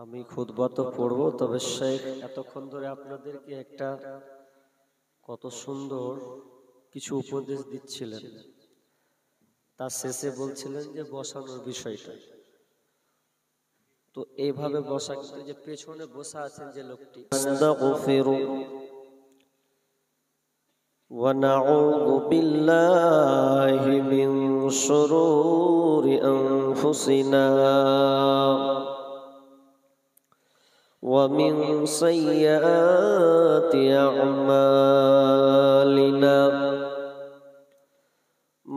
আমি খুতবা তো পড়বো, তবে শেখ এতক্ষণ ধরে আপনাদেরকে একটা কত সুন্দর কিছু উপদেশ দিচ্ছিলেন। তার শেষে বলছিলেন যে বসানোর বিষয়টা। তো এইভাবে বসা, কিন্তু যে পেছনে বসা আছেন যে লোকটি, আস্তাগফিরু ওয়া নাউযু বিল্লাহি মিন শুরুরি আনফুসিনা ومن سيئات أعمالنا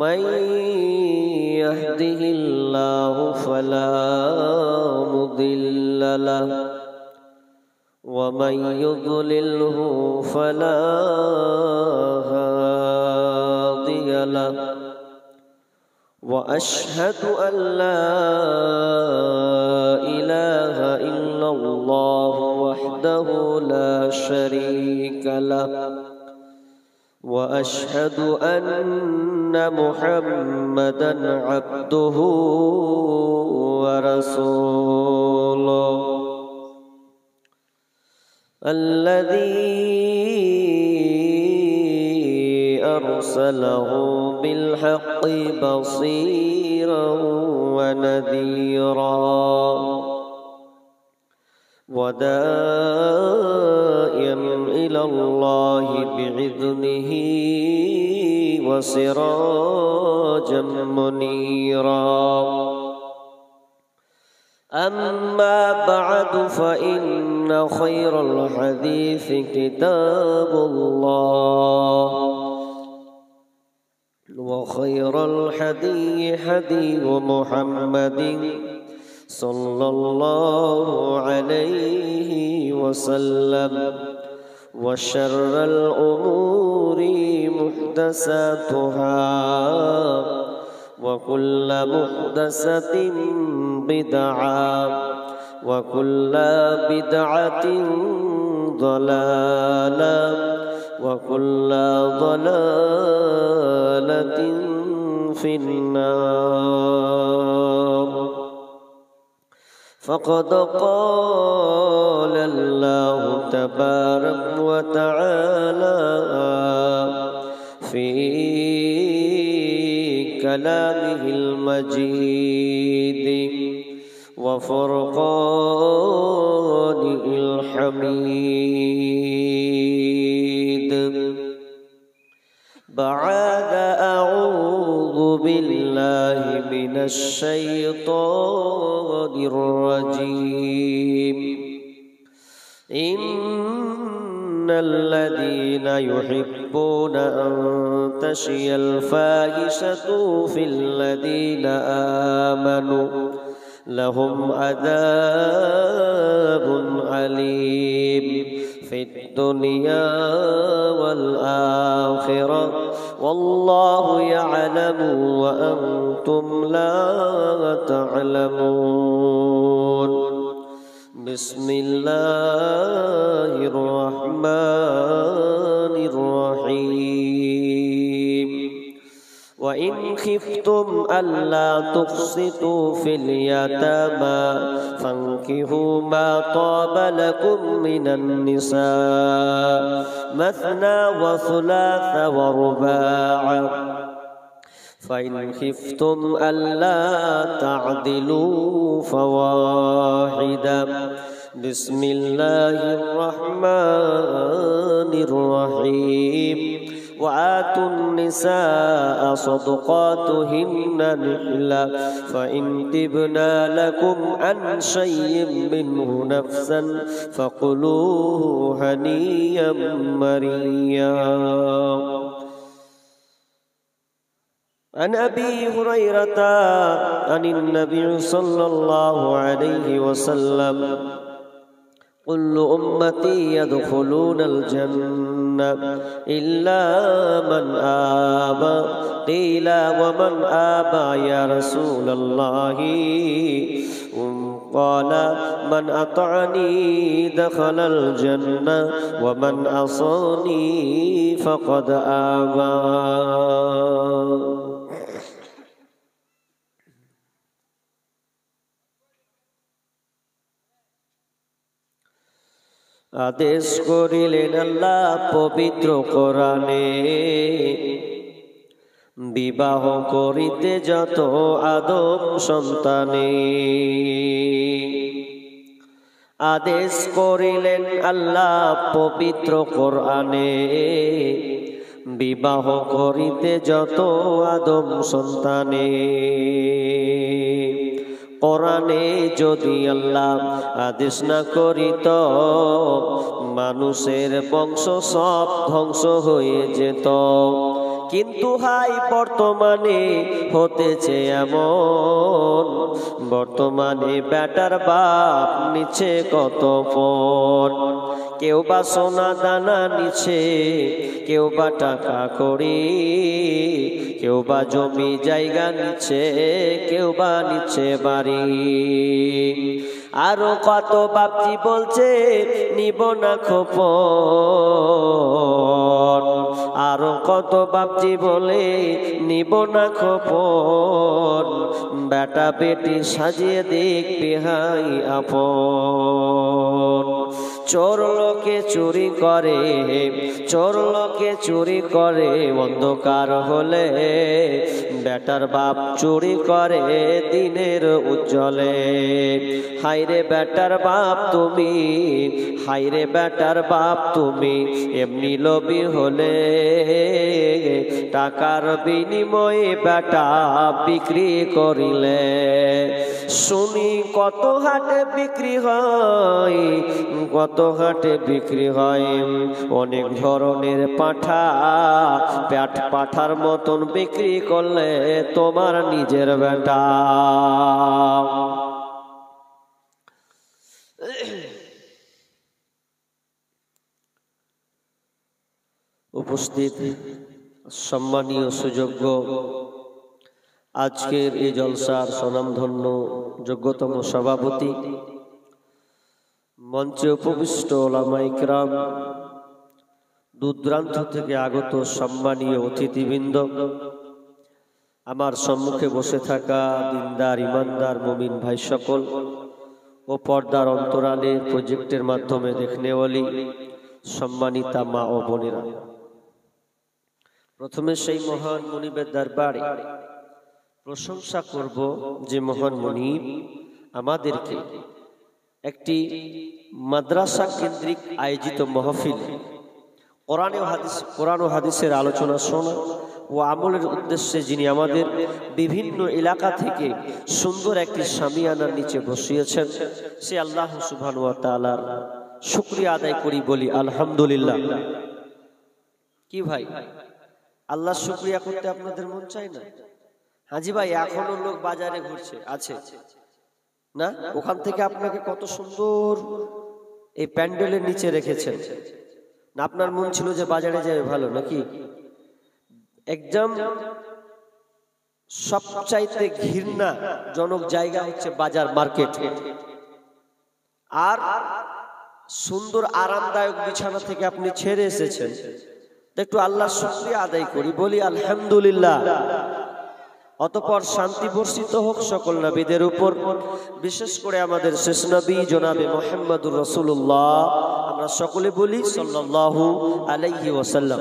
من يهده الله فلا مضل له ومن يضلله فلا هادي له وأشهد أن لا إله إلا الله وحده لا شريك له وأشهد أن محمدا عبده ورسوله الذي أرسله بالحق بصيرا ونذيرا وداعيا إلى الله بإذنه وسراجا منيرا. أما بعد فإن خير الحديث كتاب الله وخير الحدي حدي محمد صلى الله عليه وسلم وشر الأمور محدثاتها وكل محدثة بدعة وكل بدعة ضلالة وكل ضلالة في النار. فقد قال الله تبارك وتعالى في كلامه المجيد وفرقانه الحميد بعد أعوذ بالله من الشيطان الرجيم. إن الذين يحبون أن تشيع الفاحشة في الذين آمنوا لهم عذاب أليم في الدنيا والآخرة والله يعلم وأنتم لا تعلمون. بسم الله الرحمن الرحيم. وإن خفتم ألا تقسطوا في اليتامى فانكحوا ما طاب لكم من النساء مثنى وثلاث ورباع فإن خفتم ألا تعدلوا فواحدا. بسم الله الرحمن الرحيم. وآتوا النساء صدقاتهن نحلة فإن تبنى لكم عن شيء منه نفسا فكلوه هنيئا مريا. عن أبي هريرة عن النبي صلى الله عليه وسلم كل أمتي يدخلون الجنة إلا من آبى. قيل ومن آبى يا رسول الله؟ قال من أطعني دخل الجنة ومن عصاني فقد آبى. আদেশ করিলেন আল্লাহ পবিত্র কোরআনে, বিবাহ করিতে যত আদম সন্তানে। আদেশ করিলেন আল্লাহ পবিত্র কোরআনে, বিবাহ করিতে যত আদম সন্তানে। কোরআনে যদি আল্লাহ আদেশ না করিত, মানুষের বংশ সব ধ্বংস হয়ে যেত। কিন্তু হাই বর্তমানে হতেছে এমন, বর্তমানে বেটার বাপ নিচ্ছে কত পণ। কেউ বা সোনা দানা নিচ্ছে, কেউ বা টাকা করি, কেউ বা জমি জায়গা নিচ্ছে, কেউ বা নিচ্ছে বাড়ি। আরো কত বাপজি বলছে নিব না খোপন, আরো কত বাপজি বলে নিব না খোপন। বেটা বেটি সাজিয়ে দেখবে হাই আপন। চোর লোকে চুরি করে, চোর লোকে চুরি করে, অন্ধকার হলে বেটার বাপ চুরি করে দিনের উজ্জ্বলে। হাইরে বেটার বাপ তুমি, হাইরে বেটার বাপ তুমি, এমনি লোভী হলে টাকার বিনিময়ে বেটা বিক্রি করিলে। শুনি কত হাটে বিক্রি হয়, কত হাটে বিক্রি হয়, অনেক ধরনের পাঠা। পাঠার মতন বিক্রি করলে তোমার নিজের বেটা। উপস্থিত সম্মানীয় সুযোগ্য আজকের এই জলসার স্বনামধন্য যোগ্যতম সভাপতি, মঞ্চে উপবিষ্ট ওলামায়ে কেরাম, দূরদূরান্ত থেকে আগত সম্মানীয় অতিথিবৃন্দ, আমার সম্মুখে বসে থাকা দিনদার ইমানদার মুমিন ভাই সকল ও পর্দার অন্তরালে প্রজেক্টের মাধ্যমে দেখনেওয়ালি সম্মানিতা মা ও বোনেরা, প্রথমে সেই মহান মুনিবের দরবারে প্রশংসা করব যে মহান মুনিব আমাদেরকে একটি মাদ্রাসা কেন্দ্রিক আয়োজিত মাহফিল, কোরআন ও হাদিসের আলোচনা শোনা ও আমলের উদ্দেশ্যে যিনি আমাদের বিভিন্ন এলাকা থেকে সুন্দর একটি শামিয়ানার নিচে বসিয়েছেন, সে আল্লাহ সুবহানাহু ওয়া তাআলার শুকরিয়া আদায় করি, বলি আলহামদুলিল্লাহ। কি ভাই, আল্লাহর শুকরিয়া করতে আপনাদের মন চায় না? হাজি ভাই, এখনো লোক বাজারে ঘুরছে আছে না? ওখান থেকে আপনাকে কত সুন্দর এই প্যান্ডেলের নিচে রেখেছেন না? আপনার মন ছিল যে বাজারে যাবে, ভালো নাকি? একদম সবচাইতে ঘৃণাজনক জায়গা হচ্ছে বাজার, মার্কেট। আর সুন্দর আরামদায়ক বিছানা থেকে আপনি ছেড়ে এসেছেন, একটু আল্লাহর শুকরিয়া আদায় করি, বলি আলহামদুলিল্লাহ। অতঃপর শান্তি বর্ষিত হোক সকল নবীদের উপর, বিশেষ করে আমাদের শেষ নবী জনাবে মুহাম্মদুর রাসূলুল্লাহ, আমরা সকলে বলি সাল্লাল্লাহু আলাইহি ওয়াসাল্লাম।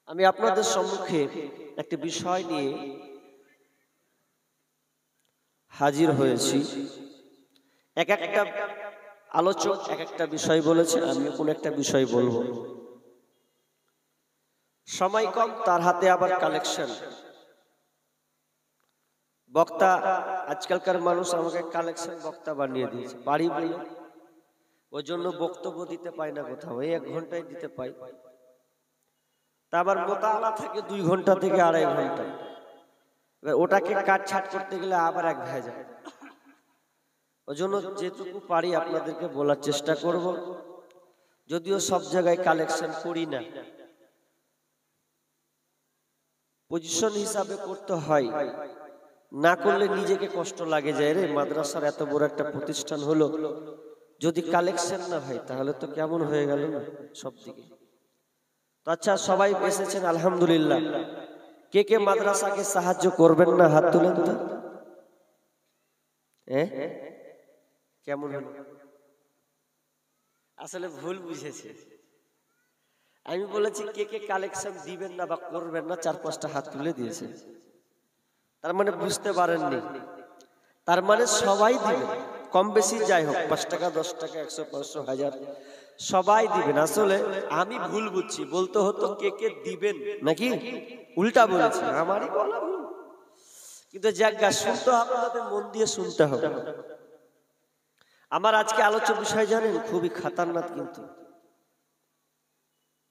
আমি আপনাদের সম্মুখে একটি বিষয় নিয়ে হাজির হয়েছি। এক একটা আলোচক এক একটা বিষয় বলেছে, আমি কোন একটা বিষয় বলবো। সময় কম, তার হাতে আবার কালেকশন। বক্তা, আজকালকার মানুষ আমাকে কালেকশন বক্তা বানিয়ে দিয়েছে, পারি বলে ওই জন্য বক্তব্য দিতে পাই না কোথাও, এই 1 ঘন্টায় দিতে পাই। তা আবার মোতালা থাকে 2 ঘন্টা থেকে 2.5 ঘন্টা, ওটাকে কাটছাট করতে গেলে আবার এক ভেজা। ওই জন্য যেটুকু পারি আপনাদেরকে বলার চেষ্টা করব, যদিও সব জায়গায় কালেকশন করি না, পজিশন হিসাবে করতে হয়, না করলে নিজেকে কষ্ট লাগে যায়, রে মাদ্রাসার এত বড় একটা প্রতিষ্ঠান হলো, যদি কালেকশন না হয় তাহলে তো কেমন হয়ে গেল না সব দিকে। তো আচ্ছা, সবাই এসেছেন আলহামদুলিল্লাহ। কে কে মাদ্রাসাকে সাহায্য করবেন না হাত তুলেন তো। কেমন হলো? আসলে ভুল বুঝেছে। আমি বলেছি কে কে কালেকশন দিবেন না বা করবেন না, 4-5টা হাত তুলে দিয়েছে। তার মানে বুঝতে পারেননি, তার মানে সবাই দিবেন, কম বেশি যাই হোক, 5 টাকা 10 টাকা 100 500 1000 সবাই দিবেন। আসলে আমি ভুল বুঝছি, বলতে হতো কে কে দিবেন নাকি, উল্টা বলেছি, আমারই বলা ভুল। কিন্তু জায়গা শুনতে হবে, আপনাদের মন দিয়ে শুনতে হবে। আমার আজকে আলোচ্য বিষয় জানেন, খুবই খতরনাক, কিন্তু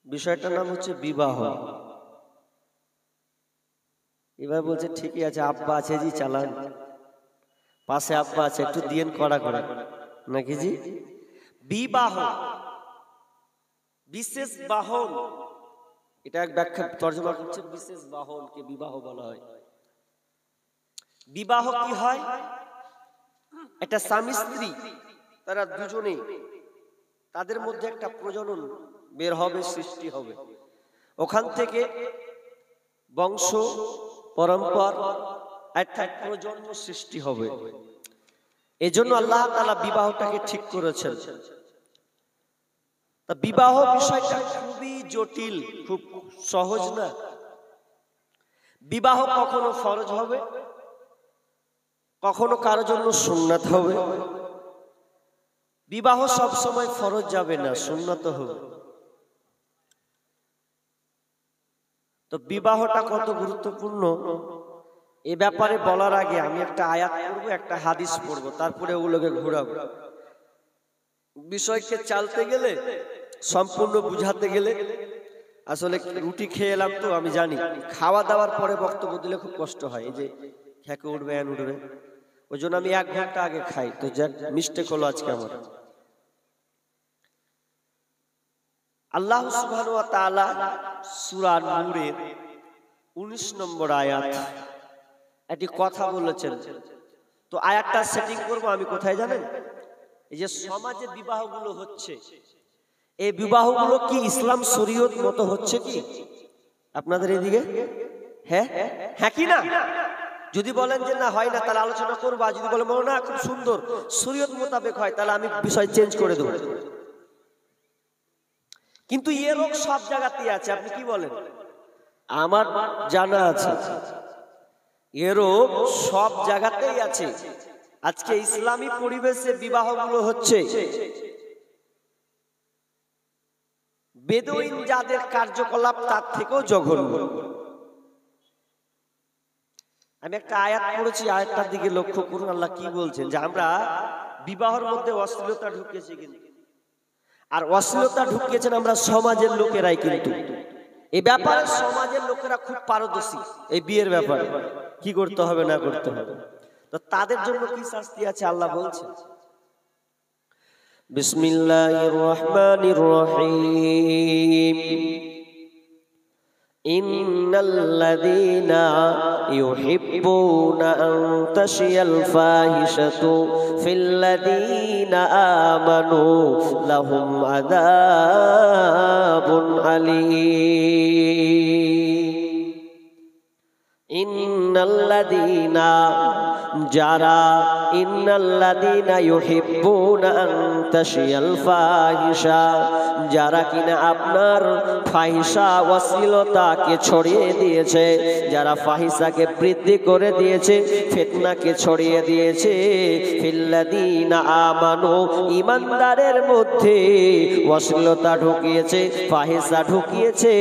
বিষয়টার নাম হচ্ছে বিবাহ। এবার বলছে ঠিকই আছে, আব্বা আছে জি, চালান, পাশে আব্বা আছে, একটু দিয়েন কড়া করে নাকি জি। বিবাহ, বিশেষ বাহন, এটা এক ব্যাখ্যা তর্জমা করছে, বিশেষ বাহনকে বিবাহ বলা হয়। বিবাহ কি হয়? একটা স্বামী স্ত্রী, তারা দুজনে, তাদের মধ্যে একটা প্রজনন বের হবে, সৃষ্টি হবে, ওখান থেকে বংশ পরম্পরা একটা প্রজন্ম সৃষ্টি হবে। এজন্য আল্লাহ তাআলা বিবাহটাকে ঠিক করেছেন। তা বিবাহ বিষয়টা খুবই জটিল, খুব সহজ না। বিবাহ কখনো ফরজ হবে, কখনো কারো জন্য সুন্নাত হবে। বিবাহ সব সময় ফরজ যাবে না, সুন্নাত হবে। তো বিবাহটা কত গুরুত্বপূর্ণ এ ব্যাপারে বলার আগে আমি একটা আয়াত পড়বো, একটা হাদিস পড়বো, তারপরে ওগুলোকে ঘোরাবো। বিষয়কে চালতে গেলে, সম্পূর্ণ বুঝাতে গেলে, আসলে রুটি খেয়ে এলাম তো আমি জানি, খাওয়া দাওয়ার পরে বক্তব্য দিলে খুব কষ্ট হয়, এই যে খেকে উঠবে এন উঠবে, ওই জন্য আমি 1 ঘন্টা আগে খাই। তো যাক, মিস্টেক হলো আজকে আমার। আল্লাহ সুবহানাহু ওয়া তাআলা সূরা নূরের 19 নম্বর আয়াত একটি কথা বলেছেন। তো আয়াতটা সেটিং করব আমি কোথায় জানেন? এই যে সমাজে বিবাহগুলো হচ্ছে, এই বিবাহগুলো কি ইসলাম শরীয়ত মতো হচ্ছে কি আপনাদের এদিকে? হ্যাঁ হ্যাঁ কি না? যদি বলেন যে না হয় না, তাহলে আলোচনা করব। আর যদি বলেন না খুব সুন্দর শরীয়ত মোতাবেক হয়, তাহলে আমি বিষয় চেঞ্জ করে দেব। কিন্তু এ রোগ সব জায়গাতেই আছে, আপনি কি বলেন? আমার জানা আছে এ রোগ সব জায়গাতেই আছে। আজকে ইসলামী পরিবেশে বিবাহগুলো হচ্ছে বেদুইন যাদের কার্যকলাপ তার থেকেও জঘন্য। আমি একটা আয়াত পড়েছি, আয়াতটার দিকে লক্ষ্য করুন, আল্লাহ কি বলছেন, যে আমরা বিবাহের মধ্যে অশ্লীলতা ঢুকিয়েছি, কিন্তু আর অশ্লীলতা ঢুকিয়েছেন আমরা সমাজের লোকেরাই। কিন্তু এই ব্যাপারে সমাজের লোকেরা খুব পারদর্শী, এই বিয়ের ব্যাপারে কি করতে হবে না করতে হবে। তো তাদের জন্য কি শাস্তি আছে আল্লাহ বলছেন, বিসমিল্লাহির রহমানির রহিম, ইন্নাল্লাযীনা ইউহিব্বুনা আন তাশিয়াল ফাহিশাতু ফিল্লাযীনা আমানু লাহুম আযাবুন আলীম। ইন্নাল্লাযীনা যারা, ইন্নাল্লাযীনা ইউহিব্বুনা আন তাশিয়াল ফাহিশা, যারা কিনা আপনার ফাহিশা অশ্লীলতাকে ছড়িয়ে দিয়েছে, যারা ফাহিশাকে বৃদ্ধি করে দিয়েছে, ফিতনাকে ছড়িয়ে দিয়েছে, ফিল্লাযীনা আমানু ঈমানদারের মধ্যে অশ্লীলতা ঢুকিয়েছে, ফাহিশা ঢুকিয়েছে,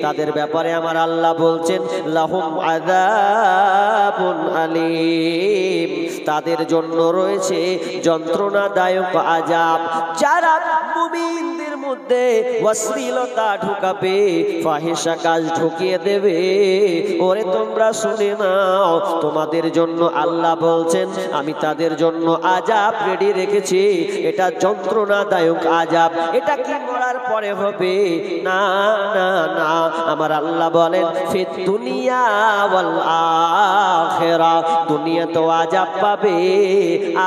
তাদের ব্যাপারে আমার আল্লাহ বলছেন লাহুম আযাবুন আলীম, তাদের জন্য রয়েছে যন্ত্রণাদায়ক আযাব। যারা মুমিনদের মধ্যে অশ্লীলতা ঢুকাবে, ফাহিশা কাজ ঢুকিয়ে দেবে, ওরে তোমরা শুনে নাও, তোমাদের জন্য আল্লাহ বলছেন আমি তাদের জন্য আযাব রেডি রেখেছি। এটা যন্ত্রণাদায়ক আযাব। এটা কি মরার পরে হবে? না না না, আমার আল্লাহ বলেন ফিদ দুনিয়া ওয়াল আখিরা, দুনিয়া তো আযাব পাবে,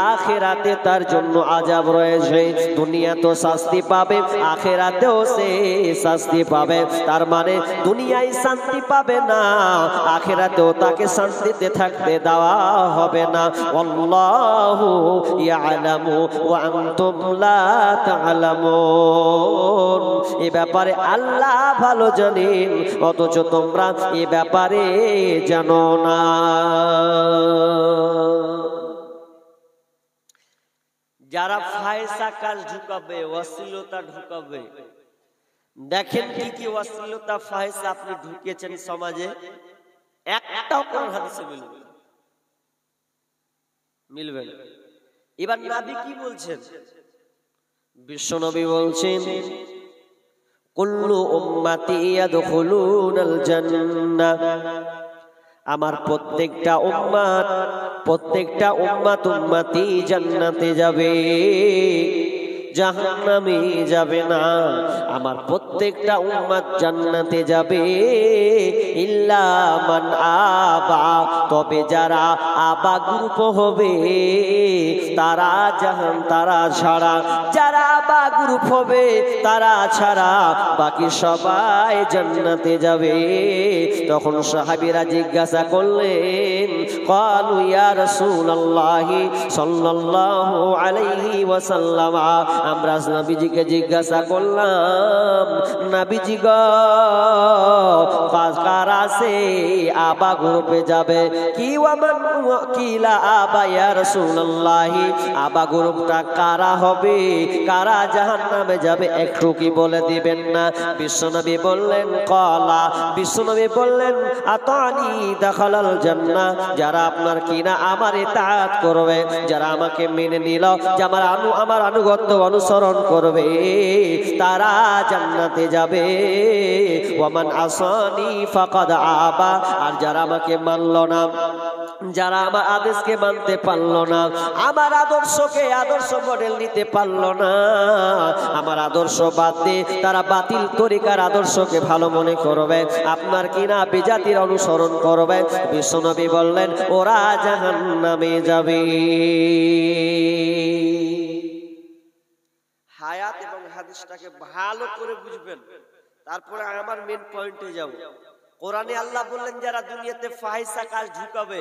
আখিরাতে তার জন্য আযাব রয়েছে। দুনিয়া তো শাস্তি পাবে, আখিরাতেও সে শাস্তি পাবে। তার মানে দুনিয়ায় শান্তি পাবে না, আখিরাতেও তাকে শান্তিতে থাকতে দেওয়া হবে না। আল্লাহু ইয়ালামু ওয়া আনতুম লা তা'লামুন। এই ব্যাপারে আল্লাহ ভালো জানেন, অথচ তোমরা এই ব্যাপারে জানো না। যারা ফায়সা কাজ ঢুকাবে, অশ্লীলতা ঢুকাবে, দেখেন কি কি অশ্লীলতা ফায়সা আপনি ঢুকিয়েছেন সমাজে, একটাও কোরআন হাদিসে মিলবে না। এবার নবী কি বলছেন? বিশ্বনবী বলছেন কুল্লু উম্মতি ইয়াদখুলুনাল জান্নাহ, আমার প্রত্যেকটা উম্মতি জান্নাতে যাবে, জাহান্নামে যাবে না। আমার প্রত্যেকটা উম্মত জান্নাতে যাবে, ইল্লা মান আবা, তবে যারা আবা গ্রুপ হবে তারা ছাড়া, যারা আবা গ্রুপ হবে তারা ছাড়া বাকি সবাই জান্নাতে যাবে। তখন সাহাবীরা জিজ্ঞাসা করলেন, ক্বালু ইয়া রাসূলুল্লাহ সাল্লাল্লাহু আলাইহি ওয়াসাল্লাম, আমরা নবীজিকে জিজ্ঞাসা করলাম, নবীজি গো কারা সে আবা গ্রুপে যাবে? কি ওয়ামান কিলা আবা ইয়া রাসূলুল্লাহ, আবা গ্রুপটা কারা হবে, কারা জাহান্নামে যাবে, একটু কি বলে দিবেন না? বিশ্বনবী বললেন বিশ্বনবী বললেন আতানি দাখালাল জান্নাহ, যারা আপনার কিনা আমার ইতাআত করবে, যারা আমাকে মেনে নিল, যে আমার আনুগত্য অনুসরণ করবে, তারা জান্নাতে যাবে। ওয়ামান আসানি ফাকাদ আবা, আর যারা আমাকে মানলো না, যারা আমার আদেশকে মানতে পারলো না, আমার আদর্শ মডেল নিতে পারলো না, আমার আদর্শ বাদ দিয়ে তারা বাতিল তরিকার আদর্শকে ভালো মনে করবে, আপনার কিনা বিজাতির অনুসরণ করবে, বিশ্বনবী বললেন ওরা জাহান্নামে যাবে। হায়াত এবং হাদিসটাকে ভালো করে বুঝবেন, তারপরে আমার মেন পয়েন্টে যাব। কোরআনে আল্লাহ বললেন যারা দুনিয়াতে ফাহিশা কাজ ঢুকাবে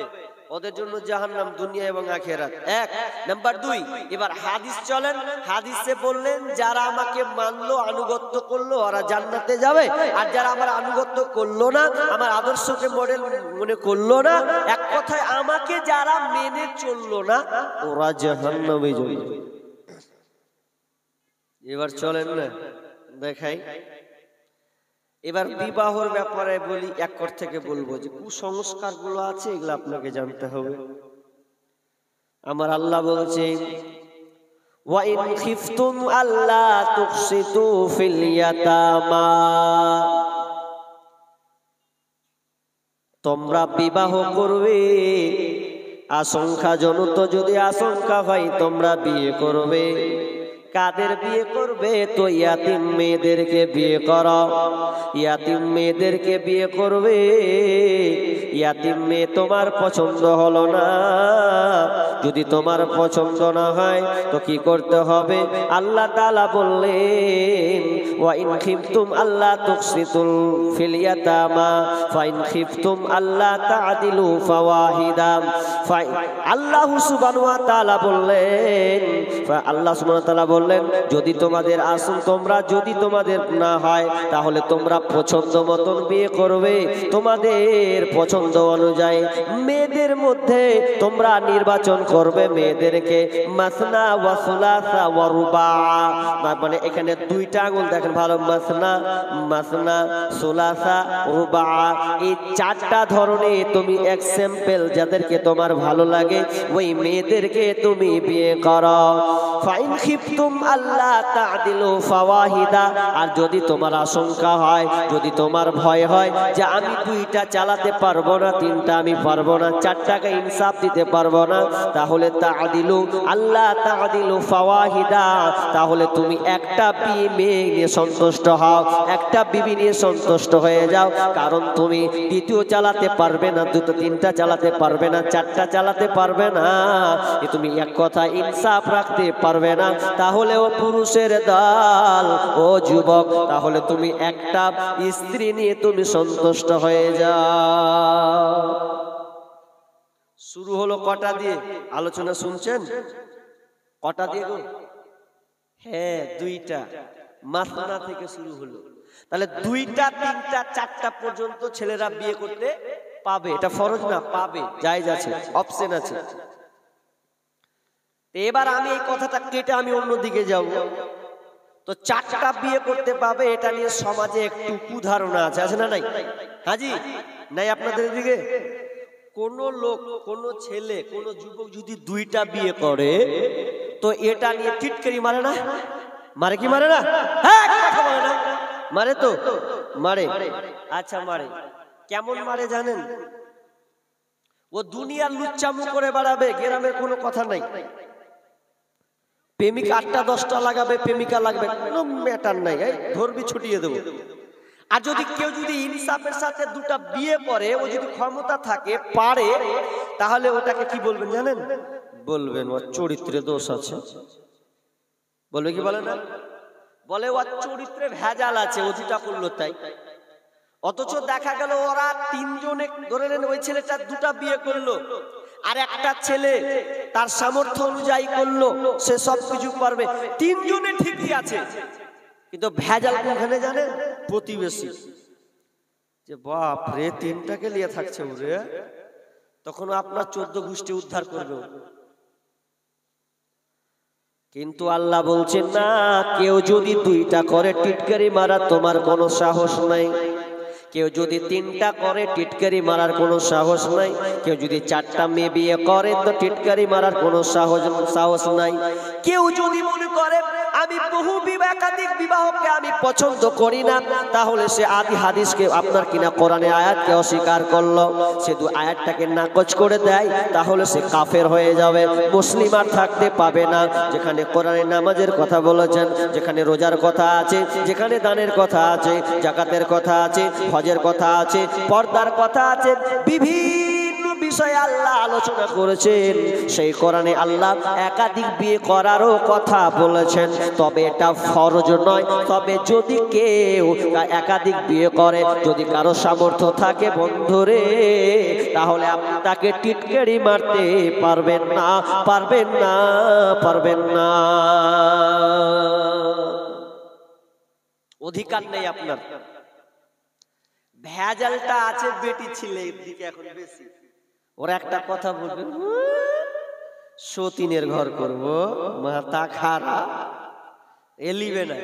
ওদের জন্য জাহান্নাম, দুনিয়া এবং আখিরাত। এক নাম্বার 2, এবার হাদিস চলেন, হাদিসে বললেন যারা আমাকে মানলো, আনুগত্য করলো, ওরা জান্নাতে যাবে, আর যারা আমার আনুগত্য করলো না, আমার আদর্শকে মডেল মনে করলো না, এক কথায় আমাকে যারা মেনে চললো না, ওরা জাহান্নামে যাবে। এবার চলেন না দেখাই। এবার বিবাহর ব্যাপারে বলি, এক কর থেকে বলবো যে কুসংস্কার গুলো আছে, এগুলো আপনাকে জানতে হবে। আমার আল্লাহ বলছে ওয়া ইন খিফতুম আল্লা তুকসিতু ফিল ইয়াতামা, তোমরা বিবাহ করবে, আশঙ্কাজনিত যদি আশঙ্কা হয় তোমরা বিয়ে করবে। কাদের বিয়ে করবে? তো ইয়াতিম মেয়েদেরকে বিয়ে করো, ইয়াতিম মেয়েদেরকে বিয়ে করবে। ইয়াতিম মেয়ে তোমার পছন্দ হলো না, যদি তোমার পছন্দ না হয় তো কি করতে হবে? আল্লাহ তাআলা বললেন ওয়া ইন খিফতুম আল্লা তুকসিতুল ফিল ইয়াতামা ফা ইন খিফতুম আল্লা তা'দিলু ফাওয়াহিদা। আল্লাহ সুবহানাহু ওয়া তাআলা বললেন, আল্লাহ সুবহানাহু ওয়া তাআলা বললেন যদি তোমাদের যদি তোমাদের না হয় তাহলে তোমরা পছন্দ মতন বিয়ে করবে, তোমাদের পছন্দ অনুযায়ী মেয়েদের মধ্যে তোমরা নির্বাচন করবে মেয়েদেরকে মাসনা ওয়া সুলাসা ওয়া রুবা, মানে এখানে দুইটা আঙুল দেখেন ভালো, মাসনা সুলাসা রুবা, এই চারটা ধরনের তুমি এক্সাম্পল যাদেরকে তোমার ভালো লাগে ওই মেয়েদেরকে তুমি বিয়ে করো। ফাইন খিফতুম আল্লা তা'দিলু ফাওয়াহিদা, আর যদি তোমার আশঙ্কা হয়, যদি তোমার ভয় হয় যে আমি 2টা চালাতে পারবো না, 3টা আমি পারবো না, 4টাকে ইনসাফ দিতে পারবো না, তাহলে তা'দিলু আল্লা তা'দিলু ফাওয়াহিদা, তাহলে তুমি একটা মেয়ে নিয়ে সন্তুষ্ট হও, একটা বিবি নিয়ে সন্তুষ্ট হয়ে যাও। কারণ তুমি 2টো চালাতে পারবে না, 3টা চালাতে পারবে না, 4টা চালাতে পারবে না, তুমি এক কথা ইনসাফ রাখতে পারবে না, তাহলে তাহলে ও পুরুষের দল, ও যুবক, তাহলে তুমি একটা স্ত্রী নিয়ে তুমি সন্তুষ্ট হয়ে যাও। শুরু হলো কটা দিয়ে? আলোচনা শুনছেন? কটা দিয়ে গো? হ্যাঁ, দুইটা। মাসনা থেকে শুরু হলো। তাহলে দুইটা, তিনটা, চারটা পর্যন্ত ছেলেরা বিয়ে করতে পাবে। এটা ফরজ না, পাবে, জায়েজ আছে, অপশন আছে। এবার আমি এই কথাটা কেটে আমি অন্যদিকে যাব। তো চারটা বিয়ে করতে পাবে, এটা নিয়ে সমাজে একটু কুধারণা আছে, আছে না নাই? হাজি নাই আপনাদের এদিকে? কোন লোক, কোন ছেলে, কোন যুবক যদি দুইটা বিয়ে করে তো এটা নিয়ে টিটকারি মারে না? মারে কি মারে না? হ্যাঁ, কথা বলে না? মারে তো মারে। আচ্ছা, মারে কেমন মারে জানেন? ও দুনিয়ার লুচ্চামু করে বেড়াবে, গ্রামের কোনো কথা নাই। প্রেমিক 8টা 10টা লাগাবে, প্রেমিকা লাগবে, কোনো ম্যাটার নাই, ধরবি ছুটিয়ে দেবো। আর যদি কেউ যদি ইনসাফের সাথে দুটা বিয়ে করে, ও যদি ক্ষমতা থাকে, পারে, তাহলে ওটাকে কি বলবেন জানেন? বলবেন ওর চরিত্রে দোষ আছে। বলবে কি বলে না? বলে ওর চরিত্রে ভেজাল আছে, ও যেটা করলো তাই। অথচ দেখা গেল ওরা তিনজনে, ধরে নেন ওই ছেলেটা দুটা বিয়ে করলো, আর একটা ছেলে তার সামর্থ্য অনুযায়ী করলো, সে সব কিছু পারবে, তিনজনে ঠিকই আছে, কিন্তু ভেজাল কোনখানে জানেন? প্রতিবেশী। যে বাপ রে, তিনটাকে নিয়ে থাকছে ওরে, তখন আপনার 14 গোষ্ঠী উদ্ধার করবে। কিন্তু আল্লাহ বলছেন না, কেউ যদি দুইটা করে টিটকারি মারা তোমার কোনো সাহস নাই। কেউ যদি 3টা করে টিটকারি মারার কোনো সাহস নাই। কেউ যদি 4টা মেয়ে বিয়ে করে তো টিটকারি মারার কোনো সাহস নাই। কেউ যদি মনে করে আমি বহু বিবাহ, একাধিক বিবাহকে আমি পছন্দ করি না, তাহলে সে আদি হাদিসকে, আপনার কিনা কোরআনের আয়াতকে অস্বীকার করলো, সে দু আয়াতটাকে নাকচ করে দেয়, তাহলে সে কাফের হয়ে যাবে, মুসলিম আর থাকতে পাবে না। যেখানে কোরআনের নামাজের কথা বলেছেন, যেখানে রোজার কথা আছে, যেখানে দানের কথা আছে, যাকাতের কথা আছে, হজের কথা আছে, পর্দার কথা আছে, বিভিন্ন বিষয়ে আল্লাহ আলোচনা করেছেন। সেই কোরআনে আল্লাহ একাধিক বিয়ে করারও কথা বলেছেন, তবে এটা ফরজ নয়। তবে যদি কেউ একাধিক বিয়ে করে, যদি কারো সামর্থ্য থাকে বন্ধুরে, তাহলে আপনি তাকে টিটকারি মারতে পারবেন না, পারবেন না, পারবেন না, অধিকার নেই আপনার। ভেজালটা আছে বেটি ছেলের দিকে এখন বেশি। ওরা একটা কথা বলবে, সতীনের ঘর করব, মাথা খারাপ, এলিবে না।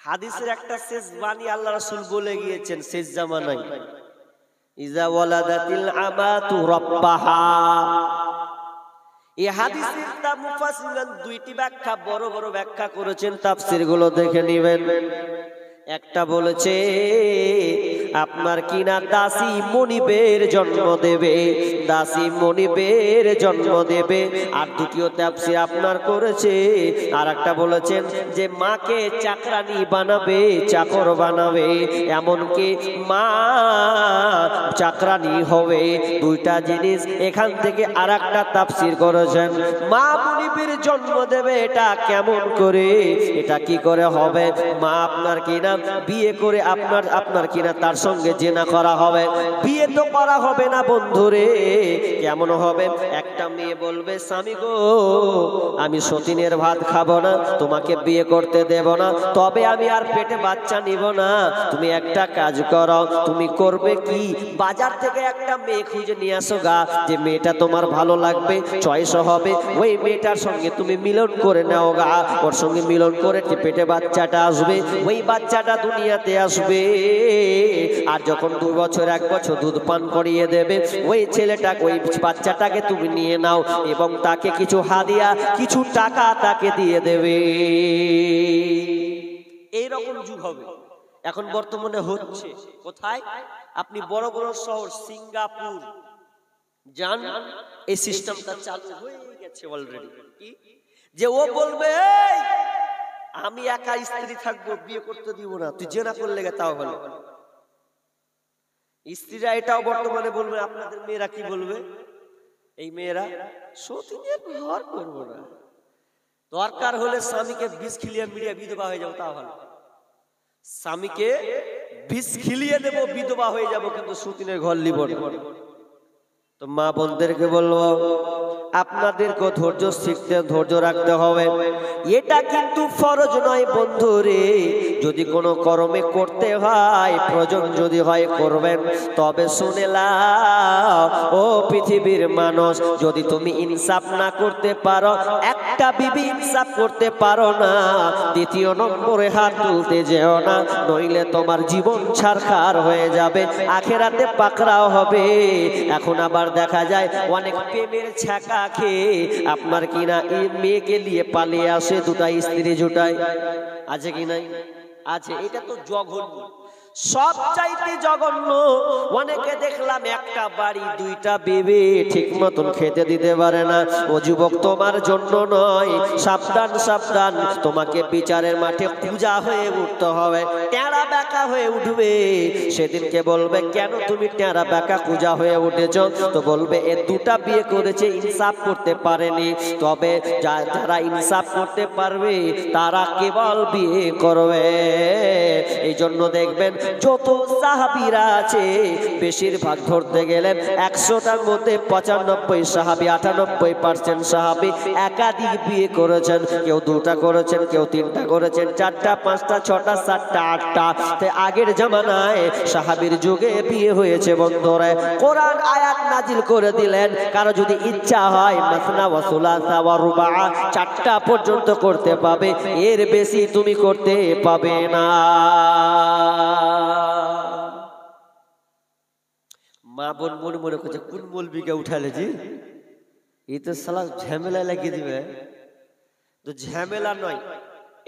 হাদিসের একটা শেষ বাণী আল্লাহ রাসূল বলে গিয়েছেন শেষ জামানায়, ইজা ওয়ালাদাতিল আমাতু রাব্বাহা। এই হাদিসের মুফাসসিরগণ দুইটি ব্যাখ্যা, বড় বড় ব্যাখ্যা করেছেন, তাফসীরগুলো দেখে নেবেন। একটা বলেছে আপনার কিনা দাসী মনিবের জন্ম দেবে, দাসী মনিবের জন্ম দেবে। আর দ্বিতীয় তাফসীর আপনার করেছে, আর একটা বলেছেন যে মাকে চাকরানি বানাবে, চাকর বানাবে, এমনকি মা চাকরানি হবে। দুইটা জিনিস এখান থেকে আর একটা তাফসীর করেছেন। মা মনিবের জন্ম দেবে, এটা কেমন করে, এটা কি করে হবে? মা আপনার কিনা বিয়ে করে আপনার কিনা তার সঙ্গে জেনা করা হবে, বিয়ে তো করা হবে না বন্ধুরে। কেমন হবে? একটা মেয়ে বলবে, স্বামী গো আমি সতীনের ভাত খাবো না, তোমাকে বিয়ে করতে দেব না, তবে আমি আর পেটে বাচ্চা নিব না। তুমি একটা কাজ করো, তুমি করবে কি, বাজার থেকে একটা মেয়ে খুঁজে নিয়ে আসো গা, যে মেয়েটা তোমার ভালো লাগবে, চয়েস হবে, ওই মেয়েটার সঙ্গে তুমি মিলন করে নাও গা। ওর সঙ্গে মিলন করে পেটে বাচ্চাটা আসবে, ওই বাচ্চাটা দুনিয়াতে আসবে। আর যখন 2 বছর 1 বছর দুধ পান করিয়ে দেবে, ওই ছেলেটা, ওই বাচ্চাটাকে তুমি নিয়ে নাও এবং তাকে কিছু হাদিয়া, কিছু টাকা তাকে দিয়ে দেবে। এইরকম যুগ হবে এখন বর্তমানে হচ্ছে। কোথায়? আপনি বড় বড় শহর সিঙ্গাপুর যান, এই সিস্টেমটা চালু হয়ে গেছে অলরেডি। কি যে ও বলবে আমি একা স্ত্রী থাকবো, বিয়ে করতে দিব না, তুই জেনা করলে তাও হলো। স্ত্রীরা এটাও বর্তমানে বলবে। আপনাদের মেয়েরা কি বলবে? এই মেয়েরা সতীনের ঘর করবো না, দরকার হলে স্বামীকে বিষ খিলিয়ে মিলিয়ে বিধবা হয়ে যাবো, তা ভালো। স্বামীকে বিষ খিলিয়ে দেবো, বিধবা হয়ে যাব, কিন্তু সুতিনের ঘর লিব না। তো মা বোনদেরকে বলবো, আপনাদেরকে ধৈর্য শিখতে, ধৈর্য রাখতে হবে। এটা কিন্তু ফরজ নয় বন্ধুরে। যদি কোনো কর্মে করতে হয়, প্রয়োজন যদি হয় করবেন, তবে শুনে লাও ও পৃথিবীর মানুষ, যদি তুমি ইনসাফ না করতে পারো, একটা বিবি ইনসাফ করতে পারো না, দ্বিতীয় নম্বরে হাত তুলতে যেও না, নইলে তোমার জীবন ছারখার হয়ে যাবে, আখেরাতে পাকড়াও হবে। এখন আবার দেখা যায় অনেক প্রেমের ছ্যাঁকা খেয়ে আপনার কিনা এই মেয়েকে নিয়ে পালিয়ে আসে, দুটা স্ত্রী জুটায়। আছে কি নাই? আছে। এটা তো জঘন্য, সব চাইতে জঘন্য। অনেকে দেখলাম একটা বাড়ি দুইটা বিবি, ঠিক মতন খেতে দিতে পারে না। ও যুবক, তোমার জন্য নয়, সাবধান সাবধান, তোমাকে বিচারের মাঠে পূজা হয়ে উঠতে হবে, টেরা বেঁকা হয়ে উঠবে। সেদিনকে বলবে, কেন তুমি টেরা বেঁকা পূজা হয়ে উঠেছ? তো বলবে, এ দুটা বিয়ে করেছে, ইনসাফ করতে পারেনি। তবে যারা ইনসাফ করতে পারবে তারা কেবল বিয়ে করবে। এই জন্য দেখবেন যত সাহাবীরা আছে, বেশিরভাগ ধরতে গেলেন 100টার মধ্যে 95 সাহাবী, 98% সাহাবী একাধিক বিয়ে করেছেন। কেউ 2টা করেছেন, কেউ 3টা করেছেন, 4টা, 5টা, 6টা, 7টা, 8টা। আগের জামানায় সাহাবীর যুগে বিয়ে হয়েছে বন্ধুরা। কোরআন আয়াত নাজিল করে দিলেন, কারো যদি ইচ্ছা হয় মাসনা ওয়া সুলাসা ওয়া রুবা, 4টা পর্যন্ত করতে পাবে, এর বেশি তুমি করতে পাবে না। মা বোন মনে মনে করছে, কোন মৌলবীকে উঠালে জি, এই তো সালা ঝামেলা লাগিয়ে দিবে। তো ঝামেলা নয়।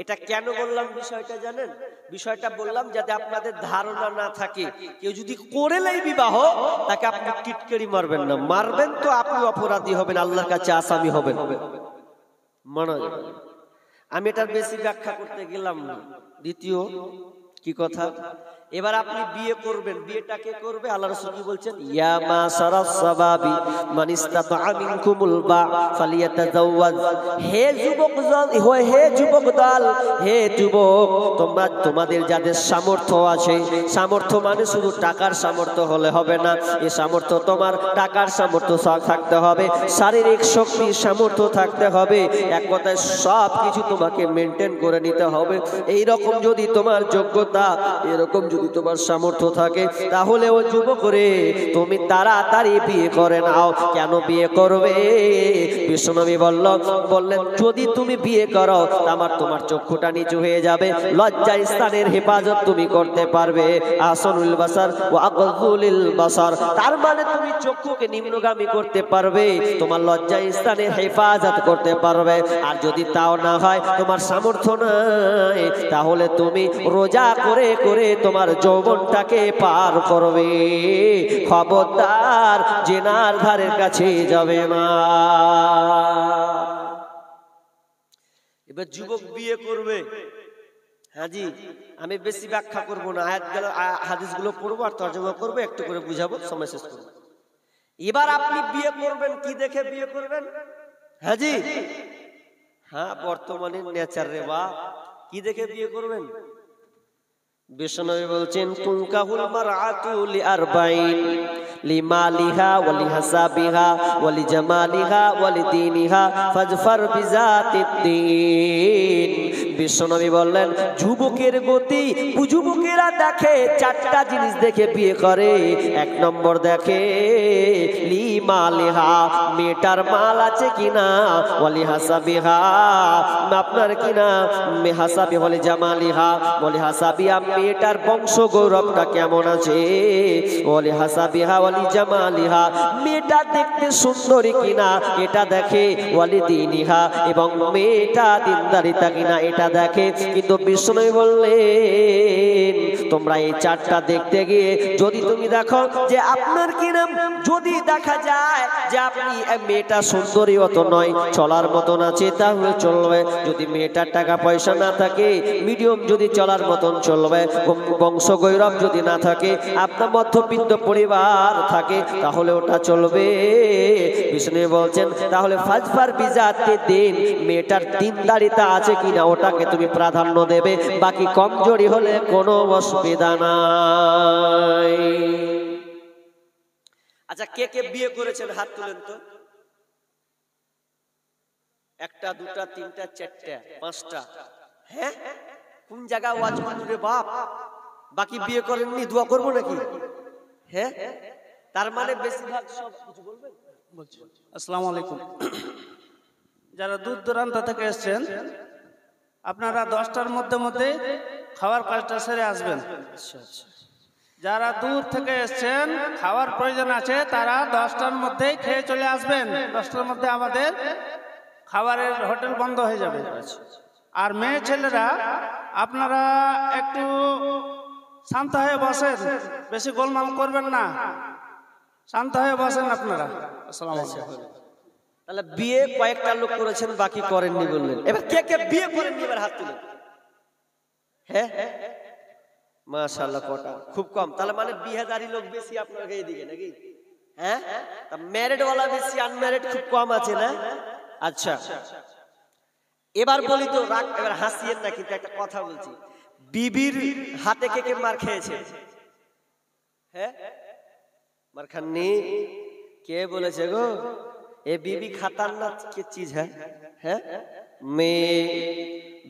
এটা কেন বললাম বিষয়টা জানেন? বিষয়টা বললাম যাতে আপনাদের ধারণা না থাকে। কেউ যদি করে লাই বিবাহ, তাকে আপনি টিটকারি মারবেন না, মারবেন তো আপনি অপরাধী হবেন, আল্লাহর কাছে আসামি হবেন। মনে, আমি এটার বেশি ব্যাখ্যা করতে গেলাম না। দ্বিতীয় কি কথা, এবার আপনি বিয়ে করবেন, বিয়েটা কে করবে? আল্লাহ রাসূল কি বলছেন? ইয়া মাশারাস সাবাবি মান ইসতাতা মিনকুমুল বা ফালিয়াতাজাওয়াজ। হে যুবক দল, হে যুবক দল, হে যুবক, তোমরা তোমাদের যাদের সামর্থ্য আছে, সামর্থ্য মানে শুধু টাকার সামর্থ্য হলে হবে না, এই সামর্থ্য তোমার টাকার সামর্থ্য থাকতে হবে, শারীরিক শক্তি সামর্থ্য থাকতে হবে, এক কথায় সব কিছু তোমাকে মেনটেন করে নিতে হবে। এই রকম যদি তোমার যোগ্যতা, এরকম যদি তোমার সামর্থ্য থাকে, তাহলে ও যুবক রে, তুমি তাড়াতাড়ি বিয়ে করে নাও। কেন বিয়ে করবে? বিশ্বনবী বললেন, যদি তুমি বিয়ে করো, তোমার চক্ষুটা নিচু হয়ে যাবে, লজ্জা স্থানের হেফাজত তুমি করতে পারবে। আসনুল বাসার ওয়া আগযুলিল বাসার, তার মানে তুমি চক্ষুকে নিম্নগামী করতে পারবে, তোমার লজ্জা স্থানের হেফাজত করতে পারবে। আর যদি তাও না হয়, তোমার সামর্থ্য নাই, তাহলে তুমি রোজা করে করে তোমার যৌবনটাকে পার করবে। খবরদার জেনার ধারের কাছে যাবে না। এবার যুবক বিয়ে করবে, হ্যাঁ জি, আমি বেশি ব্যাখ্যা করবো না, আয়াতগুলো হাদিসগুলো পড়বো আর তরজমা করবো, একটু করে বুঝাবো, সময় শেষ করবো। এবার আপনি বিয়ে করবেন, কি দেখে বিয়ে করবেন? হ্যাঁ জি, হ্যাঁ, বর্তমানে নেচার রে বা, কি দেখে বিয়ে করবেন? বিশ্বনবী বলছেন, তুনকাহুল মারআতু লিআরবাইন, লিমালিহা ওয়া লিহাসাবিহা ওয়া লিজামালিহা ওয়া লিদীনিহা ফাজফার বিযাতিদ্দীন। বিশ্বনবী বললেন, যুবকের গতি, যুবকেরা দেখে 4টা জিনিস দেখে বিয়ে করে। 1 নম্বর দেখে লিমালিহা, মেয়েটার মাল আছে কিনা, ওয়া লিহাসাবিহা, আপনার কিনা মেহাসাবি, ওয়া লিজামালিহা ওয়া লিহাসাবিহা, মেয়েটার বংশ গৌরবটা কেমন আছে, ওয়ালি হাসাবিহা ওয়ালি জামালিহা, মেয়েটা দেখতে সুন্দরী কিনা এটা দেখে, ওয়ালি দীনিহা, এবং মেয়েটা দিনদারিতা কিনা এটা মেয়েটা দেখে, কিন্তু বিষ্ণু বললেন তোমরা এই চারটা দেখতে গিয়ে যদি তুমি দেখো যে আপনার কি নাম, যদি দেখা যায় যে আপনি মেয়েটা সুন্দরী অত নয়, চলার মতন আছে, তাহলে চলবে। যদি মেয়েটার টাকা পয়সা না থাকে, মিডিয়াম যদি চলার মতন চলবে, বংশ গৌরব যদি না থাকে, আপনার মধ্যবিত্ত পরিবার থাকে, তাহলে ওটা চলবে। বিষ্ণু বলছেন তাহলে ফাজফার বিজাতে দিন, মেয়েটার দিনদারিতা আছে কিনা ওটাকে তুমি প্রাধান্য দেবে, বাকি কমজোরি হলে কোনো অসুবিধা নাই। আচ্ছা, কে কে বিয়ে করেছেন হাত তুলেন তো। একটা, দুটা, তিনটা, চারটা, পাঁচটা। হ্যাঁ, কোন জায়গায় ওয়াজ করে বাপ, বাকি বিয়ে করেননি, দোয়া করবো নাকি? হ্যাঁ, তার মানে বেশিরভাগ সব কিছু বলবেন। আসসালামু আলাইকুম। যারা দূর দূরান্ত থেকে এসেছেন আপনারা 10টার মধ্যে খাওয়ার কাজটা সেরে আসবেন। যারা দূর থেকে এসেছেন খাওয়ার প্রয়োজন আছে তারা 10টার মধ্যেই খেয়ে চলে আসবেন। 10টার মধ্যে আমাদের খাবারের হোটেল বন্ধ হয়ে যাবে। আর মেয়ে ছেলেরা আপনারা একটু শান্ত হয়ে বসেন, বেশি গোলমাল করবেন না, শান্ত হয়ে বসেন আপনারা। আসসালামু আলাইকুম। তাহলে বিয়ে কয়েকটা লোক করেছেন, বাকি করেননি বললেন। এবার কে কে বিয়ে করেননি এবার হাত তুলেন। হ্যাঁ, মাশাআল্লাহ, কটা? খুব কম। তাহলে মানে বিয়েদারি লোক বেশি আপনার এইদিকে নাকি? হ্যাঁ, ম্যারিড ওয়ালা বেশি, আনম্যারিড খুব কম আছে না? আচ্ছা, এবার বলি তো, এবার হাসিয়েন না, কিন্তু একটা কথা বলছি, বিবির হাতে কে কে মার খেয়েছে? হ্যাঁ, মার খাননি? কে বলেছে গো? এ বিবি খাতারনাক কি চিজ হ্যাঁ? হ্যাঁ, মেয়ে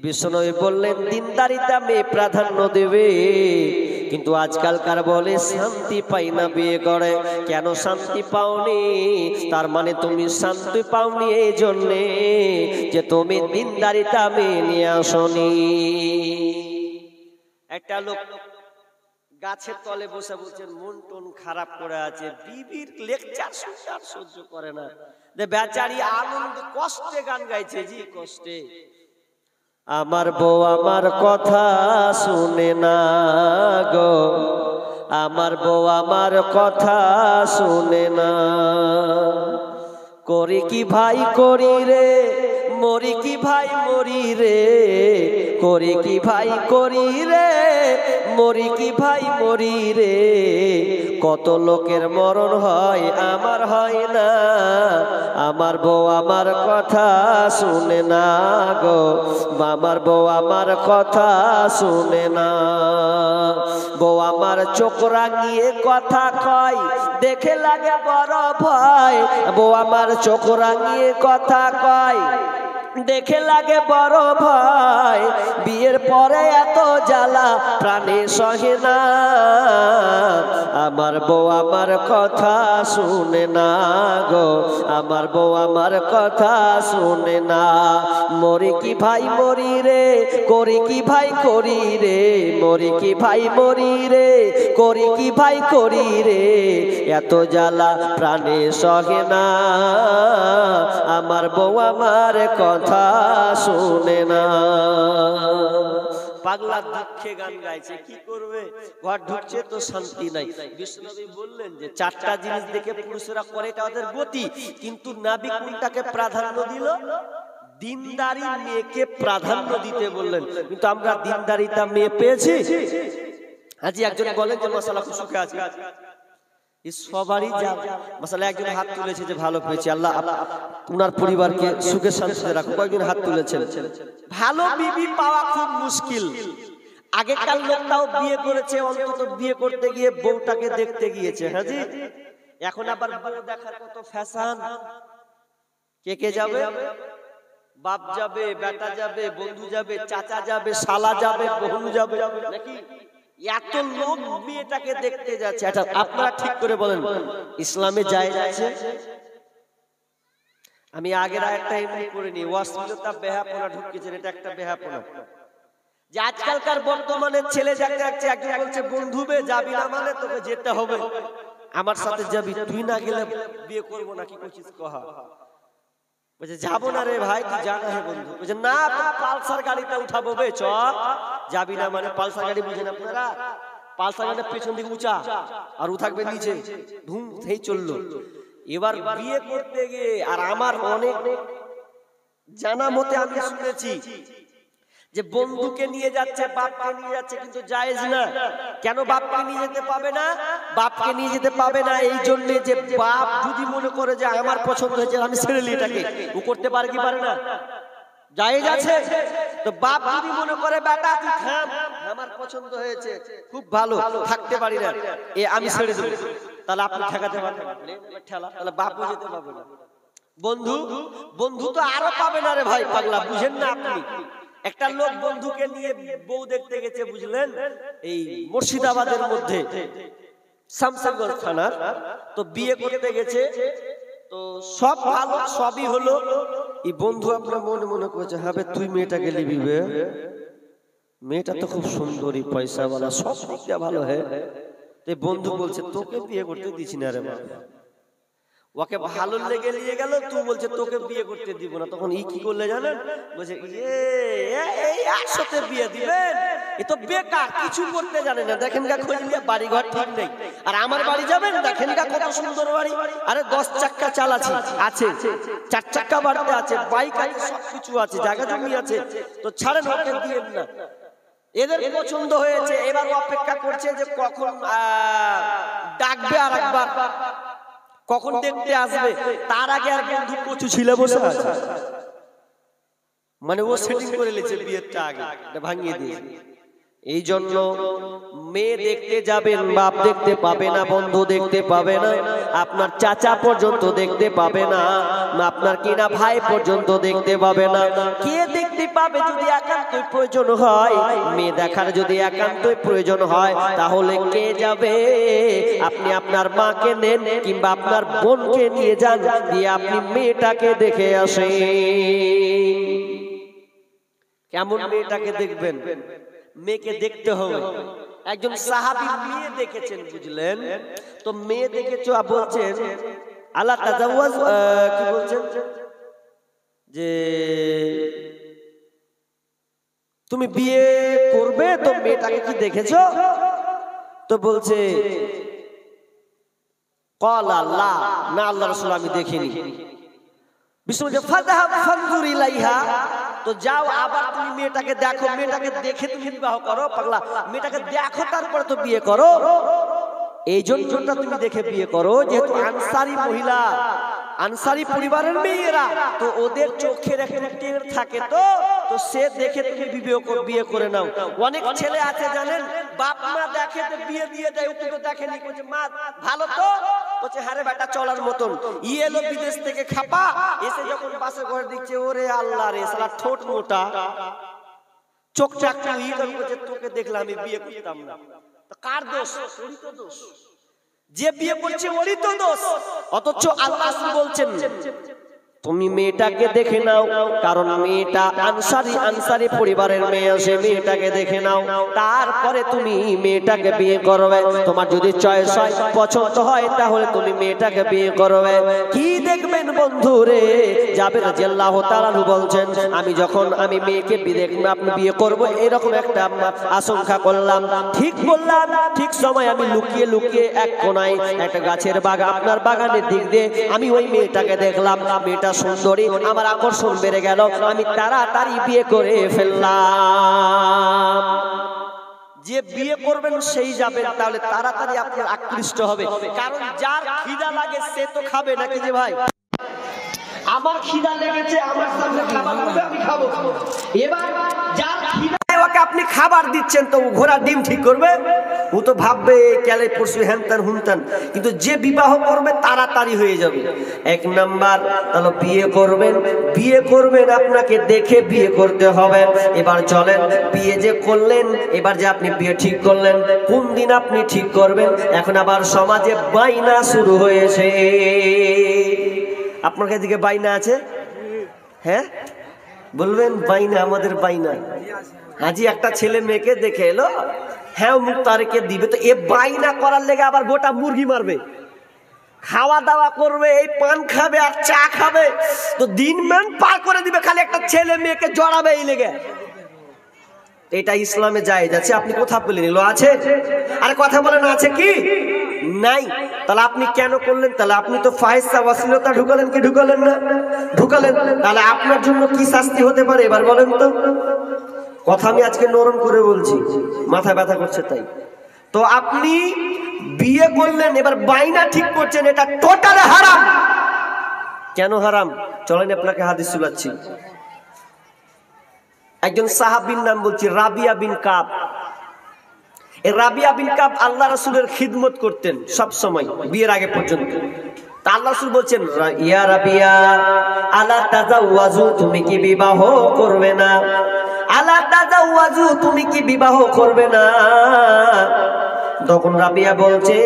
বিষ্ণু বললেন দিনদারিতা মেয়ে প্রাধান্য দেবে, কিন্তু আজকালকার বলে শান্তি পাই না বিয়ে করে। কেন শান্তি পাওনি? তার মানে তুমি শান্তি পাওনি এই জন্যে যে তুমি দিনদারিতা মেয়ে নিয়ে আসনি। একটা লোক গাছের তলে বসে বলছেন মন টন খারাপ করে আছে, বিবির লেকচার সহ্য করে না, বেচারি আনন্দ কষ্টে গান গাইছে, জি কষ্টে। আমার বউ আমার কথা শুনে না গো, আমার বউ আমার কথা শুনে না, করি কি ভাই করি রে, মরি কি ভাই মরি রে, করি কি ভাই করি রে, মরি কি ভাই মরি রে, কত লোকের মরণ হয় আমার হয় না, আমার বউ আমার কথা শুনে না গো, আমার বউ আমার কথা শুনে না। বউ আমার চোখ রাঙিয়ে কথা কয়, দেখে লাগে বড় ভয়, বউ আমার চোখ রাঙিয়ে কথা কয়, দেখে লাগে বড় ভয়, বিয়ের পরে এত জ্বালা প্রাণে সহে না, আমার বউ আমার কথা শুনে না গো, আমার বউ আমার কথা শুনে না, মরি কি ভাই মরি রে, করি কি ভাই করি রে, মরি কি ভাই মরি রে, করি কি ভাই করি রে, এত জ্বালা প্রাণে সহে না, আমার বউ আমার কথা শুনে না। পাগলা দুঃখে গান গাইছে, কি করবে? ঘর ঢুকছে তো শান্তি নাই। বিষ্ণুনবী বললেন যে চারটা জিনিস দেখে পুরুষরা করে এটা ওদের গতি, কিন্তু নবী কোনটাকে প্রাধান্য দিল? দিনদারি মেয়েকে প্রাধান্য দিতে বললেন। কিন্তু আমরা দিনদারিতা মেয়ে পেয়েছি? আজ একজন বলেন যে মশালা সুখে আছে, সবারই যা মশালা। একজন হাত তুলেছে যে ভালো পেয়েছে, আল্লাহ উনার পরিবারকে সুখে শান্তিতে রাখো। কয়েকজন হাত তুলেছেন। ভালো বিবি পাওয়া খুব মুশকিল। আগেকার লোকটাও বিয়ে করেছে, অন্তত বিয়ে করতে গিয়ে বউটাকে দেখতে গিয়েছে। হ্যাঁ জি, এখন আবার বউ দেখার কত ফ্যাশন। কে কে যাবে? বাপ যাবে, বেটা যাবে, বন্ধু যাবে, চাচা যাবে, শালা যাবে, বোন যাবে, নাকি? এত লোক মেয়েটাকে দেখতে যাচ্ছে। আচ্ছা, আপনারা ঠিক করে বলেন, ইসলামে জায়েজ আছে? আমি আগের একটা এমনি করে নি, অশ্লীলতা বেহাপনা ঢুকিয়েছেন, এটা একটা বেহাপনা। যে আজকালকার বর্তমানে ছেলে যাকে যাচ্ছে, একজন বলছে বন্ধু বে যাবি না মানে তোকে যেতে হবে, আমার সাথে যাবি, তুই না গেলে বিয়ে করবো না, কি করছিস কহা? বলছে যাবো না রে ভাই, তুই জানা হে বন্ধু। বলছে না, পালসার গাড়িতে উঠাবো বে, চ। যাবি না মানে? পালসার গাড়ি বুঝেন আপনারা? পালসার গাড়িটা পেছন দিকে উঁচা আর ও থাকবে নিচে, ধুম সেই চললো। এবার বিয়ে করতে গিয়ে, আর আমার অনেক জানা মতে আমি শুনেছি যে বন্ধুকে নিয়ে যাচ্ছে, বাপকে নিয়ে যাচ্ছে, কিন্তু জায়েজ না। কেন বাপকে নিয়ে যেতে পাবে না? বাপকে নিয়ে যেতে পাবে না এই জন্য যে বাপ যদি মনে করে যে আমার পছন্দ হয়েছে, আমি ছেড়ে নিই এটাকে, ও করতে পারে কি পারে না? জায়েজ আছে। তো বাপ যদি মনে করে বেটা তুই থাম, আমার পছন্দ হয়েছে, খুব ভালো, থাকতে পারি না, আমি ছেড়ে দেব, তাহলে আপনি ঠেকাতে পারবেন? তাহলে বাপও যেতে পারবে না। বন্ধু, বন্ধু তো আরো পাবে না রে ভাই, পাগলা বুঝেন না আপনি? একটা লোক বন্ধুকে নিয়ে বউ দেখতে গেছে, বুঝলেন, এই মুর্শিদাবাদের মধ্যে শামসাগঞ্জ থানার। তো বিয়ে করতে গেছে, তো সব ভালো, সবই হলো। এই বন্ধু আপনার মনে মনে করছে, হ্যাঁ তুই মেয়েটাকে নিবি বে, মেয়েটা তো খুব সুন্দরী, পয়সাওয়ালা, সব দিকটা ভালো। হ্যাঁ, বন্ধু বলছে তোকে বিয়ে করতে দিছি না রে মা, ওকে ভালো লেগে নিয়ে গেল, তুই বলছে তোকে বিয়ে করতে দিব না। তখন ই কি করলে জানেন? বলছে এই একসাথে বিয়ে দিবেন, এ তো বেকার, কিছু করতে জানে না। দেখেন গা খোঁজ নিয়ে বাড়ি ঘর ঠিক নেই, আর আমার বাড়ি যাবেন, দেখেন গা কত সুন্দর বাড়ি, আরে 10 চাক্কা চালাচ্ছি আছে, 4 চাক্কা বাড়িতে আছে, বাইক আছে, সবকিছু আছে, জায়গা জমি আছে, তো ছাড়েন, ওকে দিয়েন না। এদের পছন্দ হয়েছে, এবার অপেক্ষা করছে যে কখন ডাকবে আর একবার, কখন দেখতে আসবে। তার আগে আর বন্ধু কচু ছিল বসে আছে, মানে ও সেটিং করে নিয়েছে বিয়েরটা আগে, ভাঙিয়ে দিয়েছে। এই জন্য মেয়ে দেখতে যাবেন, বাপ দেখতে পাবে না, বন্ধু দেখতে পাবে না, আপনার চাচা পর্যন্ত দেখতে পাবে না, আপনার কিনা ভাই পর্যন্ত দেখতে পাবে না। কে দেখতে পাবে? যদি একান্তই প্রয়োজন হয়, মেয়ে দেখার যদি একান্তই প্রয়োজন হয়, তাহলে কে যাবে? আপনি আপনার মাকে নেন কিংবা আপনার বোনকে নিয়ে যান, দিয়ে আপনি মেয়েটাকে দেখে আসেন। কেমন মেয়েটাকে দেখবেন? মেয়েকে দেখতে হবে। একজন সাহাবী মেয়ে দেখেছেন, বুঝলেন, তো মেয়ে দেখেছো, বলছেন আল্লাহ তাজাওয়াজ, কি বলছেন যে তুমি বিয়ে করবে, তো মেয়েটাকে কি দেখেছো? তো বলছে ক্বালা লা, না আল্লাহ রাসূল আমি দেখিনি। বিষ্ণু ফাযহাব ফানজুর ইলাইহা, তো যাও আবার তুমি মেয়েটাকে দেখো, মেয়েটাকে দেখে তুমি বিবাহ করো। পাগলা, মেয়েটাকে দেখো তারপরে তো বিয়ে করো। এই জন্যটা তুমি দেখে বিয়ে করো, যেহেতু আনসারী মহিলা, আনসারী পরিবারের মেয়েরা, তো ওদের চোখের একটা টের থাকে, তো সে দেখে তুমি বিয়ে করে নাও। অনেক ছেলে আছে জানেন, বাপ মা দেখে তো বিয়ে দিয়ে দেয়, ওকে তো দেখেনি, বলছে মা ভালো তো, বলছে হ্যাঁ রে বেটা চলার মতন। এলো বিদেশ থেকে খাপা, এসে যখন পাশে ঘরে দিচ্ছে, ওরে আল্লাহ রে, শালা ঠোঁট মোটা, চোখটা একটু ই করে, বলছে তোকে দেখলে আমি বিয়ে করতাম না। তো কার দোষ? ওরই তো দোষ, যে বিয়ে করছে ওরই তো দোষ। অথচ আল্লাহ বলছেন তুমি মেয়েটাকে দেখে নাও, কারণ মেয়েটা আনসারী পরিবারের মেয়ে, সে মেয়েটাকে দেখে নাও, তারপরে তুমি মেয়েটাকে বিয়ে করবে। তোমার যদি চয়েস হয়, পছন্দ হয়, তাহলে তুমি মেয়েটাকে বিয়ে করবে। কি দেখবেন বন্ধু রে? জাবের রাদিয়াল্লাহু তাআলা বলছেন, আমি মেয়েকে আপনি বিয়ে করব, এরকম একটা আশঙ্কা করলাম, ঠিক বললাম, ঠিক সময় আমি লুকিয়ে লুকিয়ে এক কোনায় একটা গাছের বাগান, আপনার বাগানের দিক দিয়ে আমি ওই মেয়েটাকে দেখলাম, মেয়েটা সুন্দরী, আমার আকর্ষণ বেড়ে গেল, আমি তাড়াতাড়ি বিয়ে করে ফেললাম। যে বিয়ে করবেন সেই যাবেন, তাহলে তাড়াতাড়ি আপনার আকৃষ্ট হবে, কারণ যার খিদা লাগে সে তো খাবে নাকি যে ভাই? আমার খিদা লেগেছে, আমার সামনে খাবার দেবে, আমি খাবো। এবার যার খিদা ওকে আপনি খাবার দিচ্ছেন, তো ঘোড়া ডিম ঠিক করবে? ও তো ভাববে ক্যালে পরশু হ্যানতান হুনতান। কিন্তু যে বিবাহ করবে তাড়াতাড়ি হয়ে যাবে। এক নাম্বার, তাহলে বিয়ে করবেন আপনাকে দেখে বিয়ে করতে হবে। এবার চলেন, বিয়ে যে করলেন, এবার যে আপনি বিয়ে ঠিক করলেন, কোন দিন আপনি ঠিক করবেন? এখন আবার সমাজে বাইনা শুরু হয়েছে। আপনার কাছে বাইনা আছে? হ্যাঁ বলবেন, বাইনা, আমাদের বাইনা। হাজি একটা ছেলে মেয়েকে দেখে এলো, হ্যাঁ মুখ তারেকে দিবে, তো এ বাইনা করার লেগে আবার গোটা মুরগি মারবে। খাওয়া দাওয়া করবে, এই পান খাবে আর চা খাবে, তো দিন মান পার করে দিবে, খালি একটা ছেলে মেয়েকে জড়াবে এই লেগে। এটা ইসলামে জায়েজ আছে? আপনি কোথা পেলেন? এলো আছে? আরে কথা বলেন, আছে কি? নাই। তাহলে আপনি কেন করলেন? তাহলে আপনি তো ফাহিশা অশ্লীলতা ঢুকালেন কি ঢুকালেন না? ঢুকালেন। তাহলে আপনার জন্য কি শাস্তি হতে পারে এবার বলেন তো? কথা আমি আজকে নরম করে বলছি, মাথা ব্যথা করছে তাই। তো আপনি বিয়ে করলেন, এবার বাইনা ঠিক করছেন, এটা টোটাল হারাম। কেন হারাম? চলেন আপনাকে হাদিস শোনাচ্ছি। একজন সাহাবীর নাম বলছি, রাবিয়া বিন কাব। এই রাবিয়া বিন কাব আল্লাহ রাসূলের খিদমত করতেন সব সময়, বিয়ের আগে পর্যন্ত। তা আল্লাহ রাসূল বলছেন, ইয়া রাবিয়া আলা তাজাওয়াজু, তুমি কি বিবাহ করবে না? আলা তাজাওয়াজু, তুমি কি বিবাহ করবে না? তখন রাবিয়া বলছে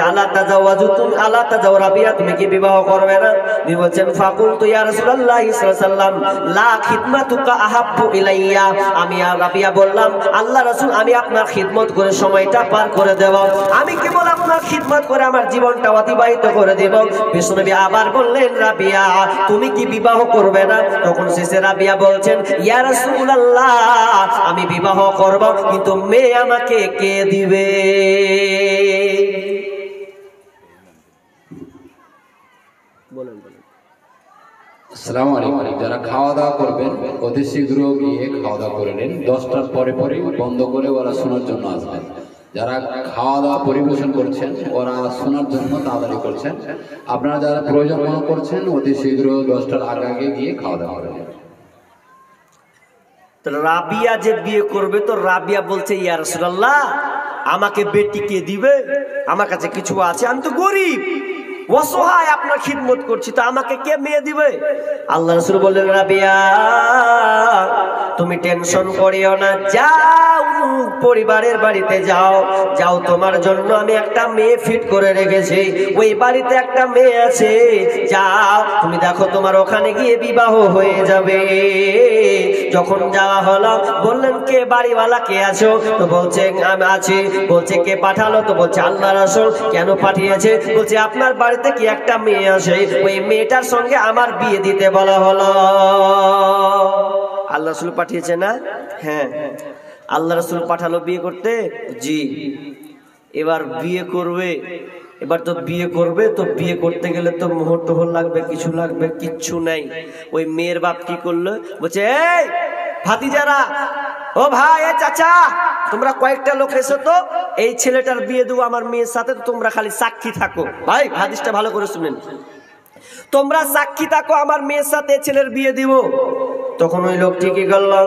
আলা তাজাওয়াজু, তুমি আলা তাজাও রাবিয়া, তুমি কি বিবাহ করবে না? তিনি বলছেন, ফাকুলতু ইয়া রাসূলুল্লাহ সাল্লাল্লাহু আলাইহি ওয়াসাল্লাম লা খিদমাতুকা আহাব্বু ইলাইয়া, আমি আর রাবিয়া বললাম, আল্লাহ রাসূল, আমি আপনার খিদমত করে সময়টা পার করে দেব, আমি কেবল আপনার খিদমত করে আমার জীবনটা অতিবাহিত করে দেব। বিশ্বনবী আবার বললেন, রাবিয়া তুমি কি বিবাহ করবে না? তখন শেষে রাবিয়া বলছেন, ইয়া রাসূলুল্লাহ, আমি বিবাহ করব, কিন্তু মেয়ে আমাকে কে দিবে? বলেন বলেন। আসসালামু আলাইকুম। যারা খাওয়া দাওয়া করবেন অতি শীঘ্র গিয়ে খাওয়া দাওয়া করে নিন, 10টার পরে পরে বন্ধ করে ওরা শোনার জন্য আসবেন। যারা খাওয়া দাওয়া পরিবেশন করছেন ওরা শোনার জন্য তাড়াতাড়ি করছেন। আপনারা যারা প্রয়োজন মনে করছেন অতি শীঘ্র 10টার আগে আগে গিয়ে খাওয়া দাওয়া করে নিন। রাবিয়া যে বিয়ে করবে, তো রাবিয়া বলছে, ইয়া রাসূলুল্লাহ, আমাকে বেটি কে দিবে? আমার কাছে কিছু আছে, আমি তো গরিব অসহায়, আপনার খিদমত করছি, তো আমাকে কে মেয়ে দিবে? আল্লাহ রাসূল বললেন, রাবিয়া তুমি টেনশন করিও না, যাও পরিবারের বাড়িতে যাও, যাও তোমার জন্য আমি একটা মেয়ে ফিট করে রেখেছি, ওই বাড়িতে একটা মেয়ে আছে, যাও তুমি দেখো, তোমার ওখানে গিয়ে বিবাহ হয়ে যাবে। যখন যাওয়া হলো, বললেন, কে বাড়িওয়ালা, কে আছো? তো বলছে, আমি আছি। বলছে, কে পাঠালো? তো বলছে, আল্লাহ রাসূল। কেন পাঠিয়েছে? বলছে, আপনার বাড়িতে কি একটা মেয়ে আছে, ওই মেয়েটার সঙ্গে আমার বিয়ে দিতে বলা হলো। আল্লাহ রাসূল পাঠিয়েছে না? হ্যাঁ, আল্লাহ রাসূল পাঠালো বিয়ে করতে। জি। এবার বিয়ে করবে, এবার তো বিয়ে করবে, তো বিয়ে করতে গেলে তো মোহর টোহর লাগবে, কিছু লাগবে, কিচ্ছু নাই। ওই মেয়ের বাপ কি করলো? বলছে, এই ভাতিজারা, ও ভাই, এ চাচা, তোমরা কয়েকটা লোক এসো তো, এই ছেলেটার বিয়ে দেবো আমার মেয়ের সাথে, তোমরা খালি সাক্ষী থাকো। ভাই হাদিসটা ভালো করে শুনেন, তোমরা সাক্ষী থাকো, আমার মেয়ের সাথে ছেলের বিয়ে দিব। তখন ওই লোকটি কি করলো?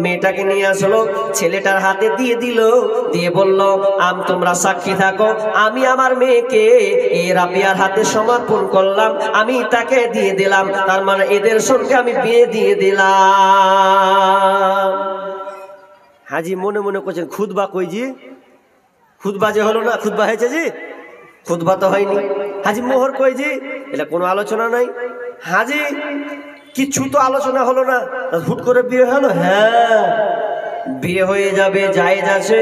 মেয়েটাকে নিয়ে আসলো, ছেলেটার হাতে দিয়ে দিল, দিয়ে বলল, তোমরা সাক্ষী থাকো, আমি আমার মেয়েকে এই রাবিয়ার হাতে সমর্পণ করলাম, আমি তাকে দিয়ে দিলাম, তার মানে এদের সঙ্গে আমি বিয়ে দিয়ে দিলাম। হাজি মনে মনে করছেন, খুতবা কই জি? খুতবা যে হলো না, খুতবা হয়েছে জি? খুতবা তো হয়নি। হাজি মোহর কই জি? এটা কোনো আলোচনা নাই। হাজি কিছু তো আলোচনা হলো না, হুট করে বিয়ে হলো। হ্যাঁ, বিয়ে হয়ে যাবে, জায়েজ আছে।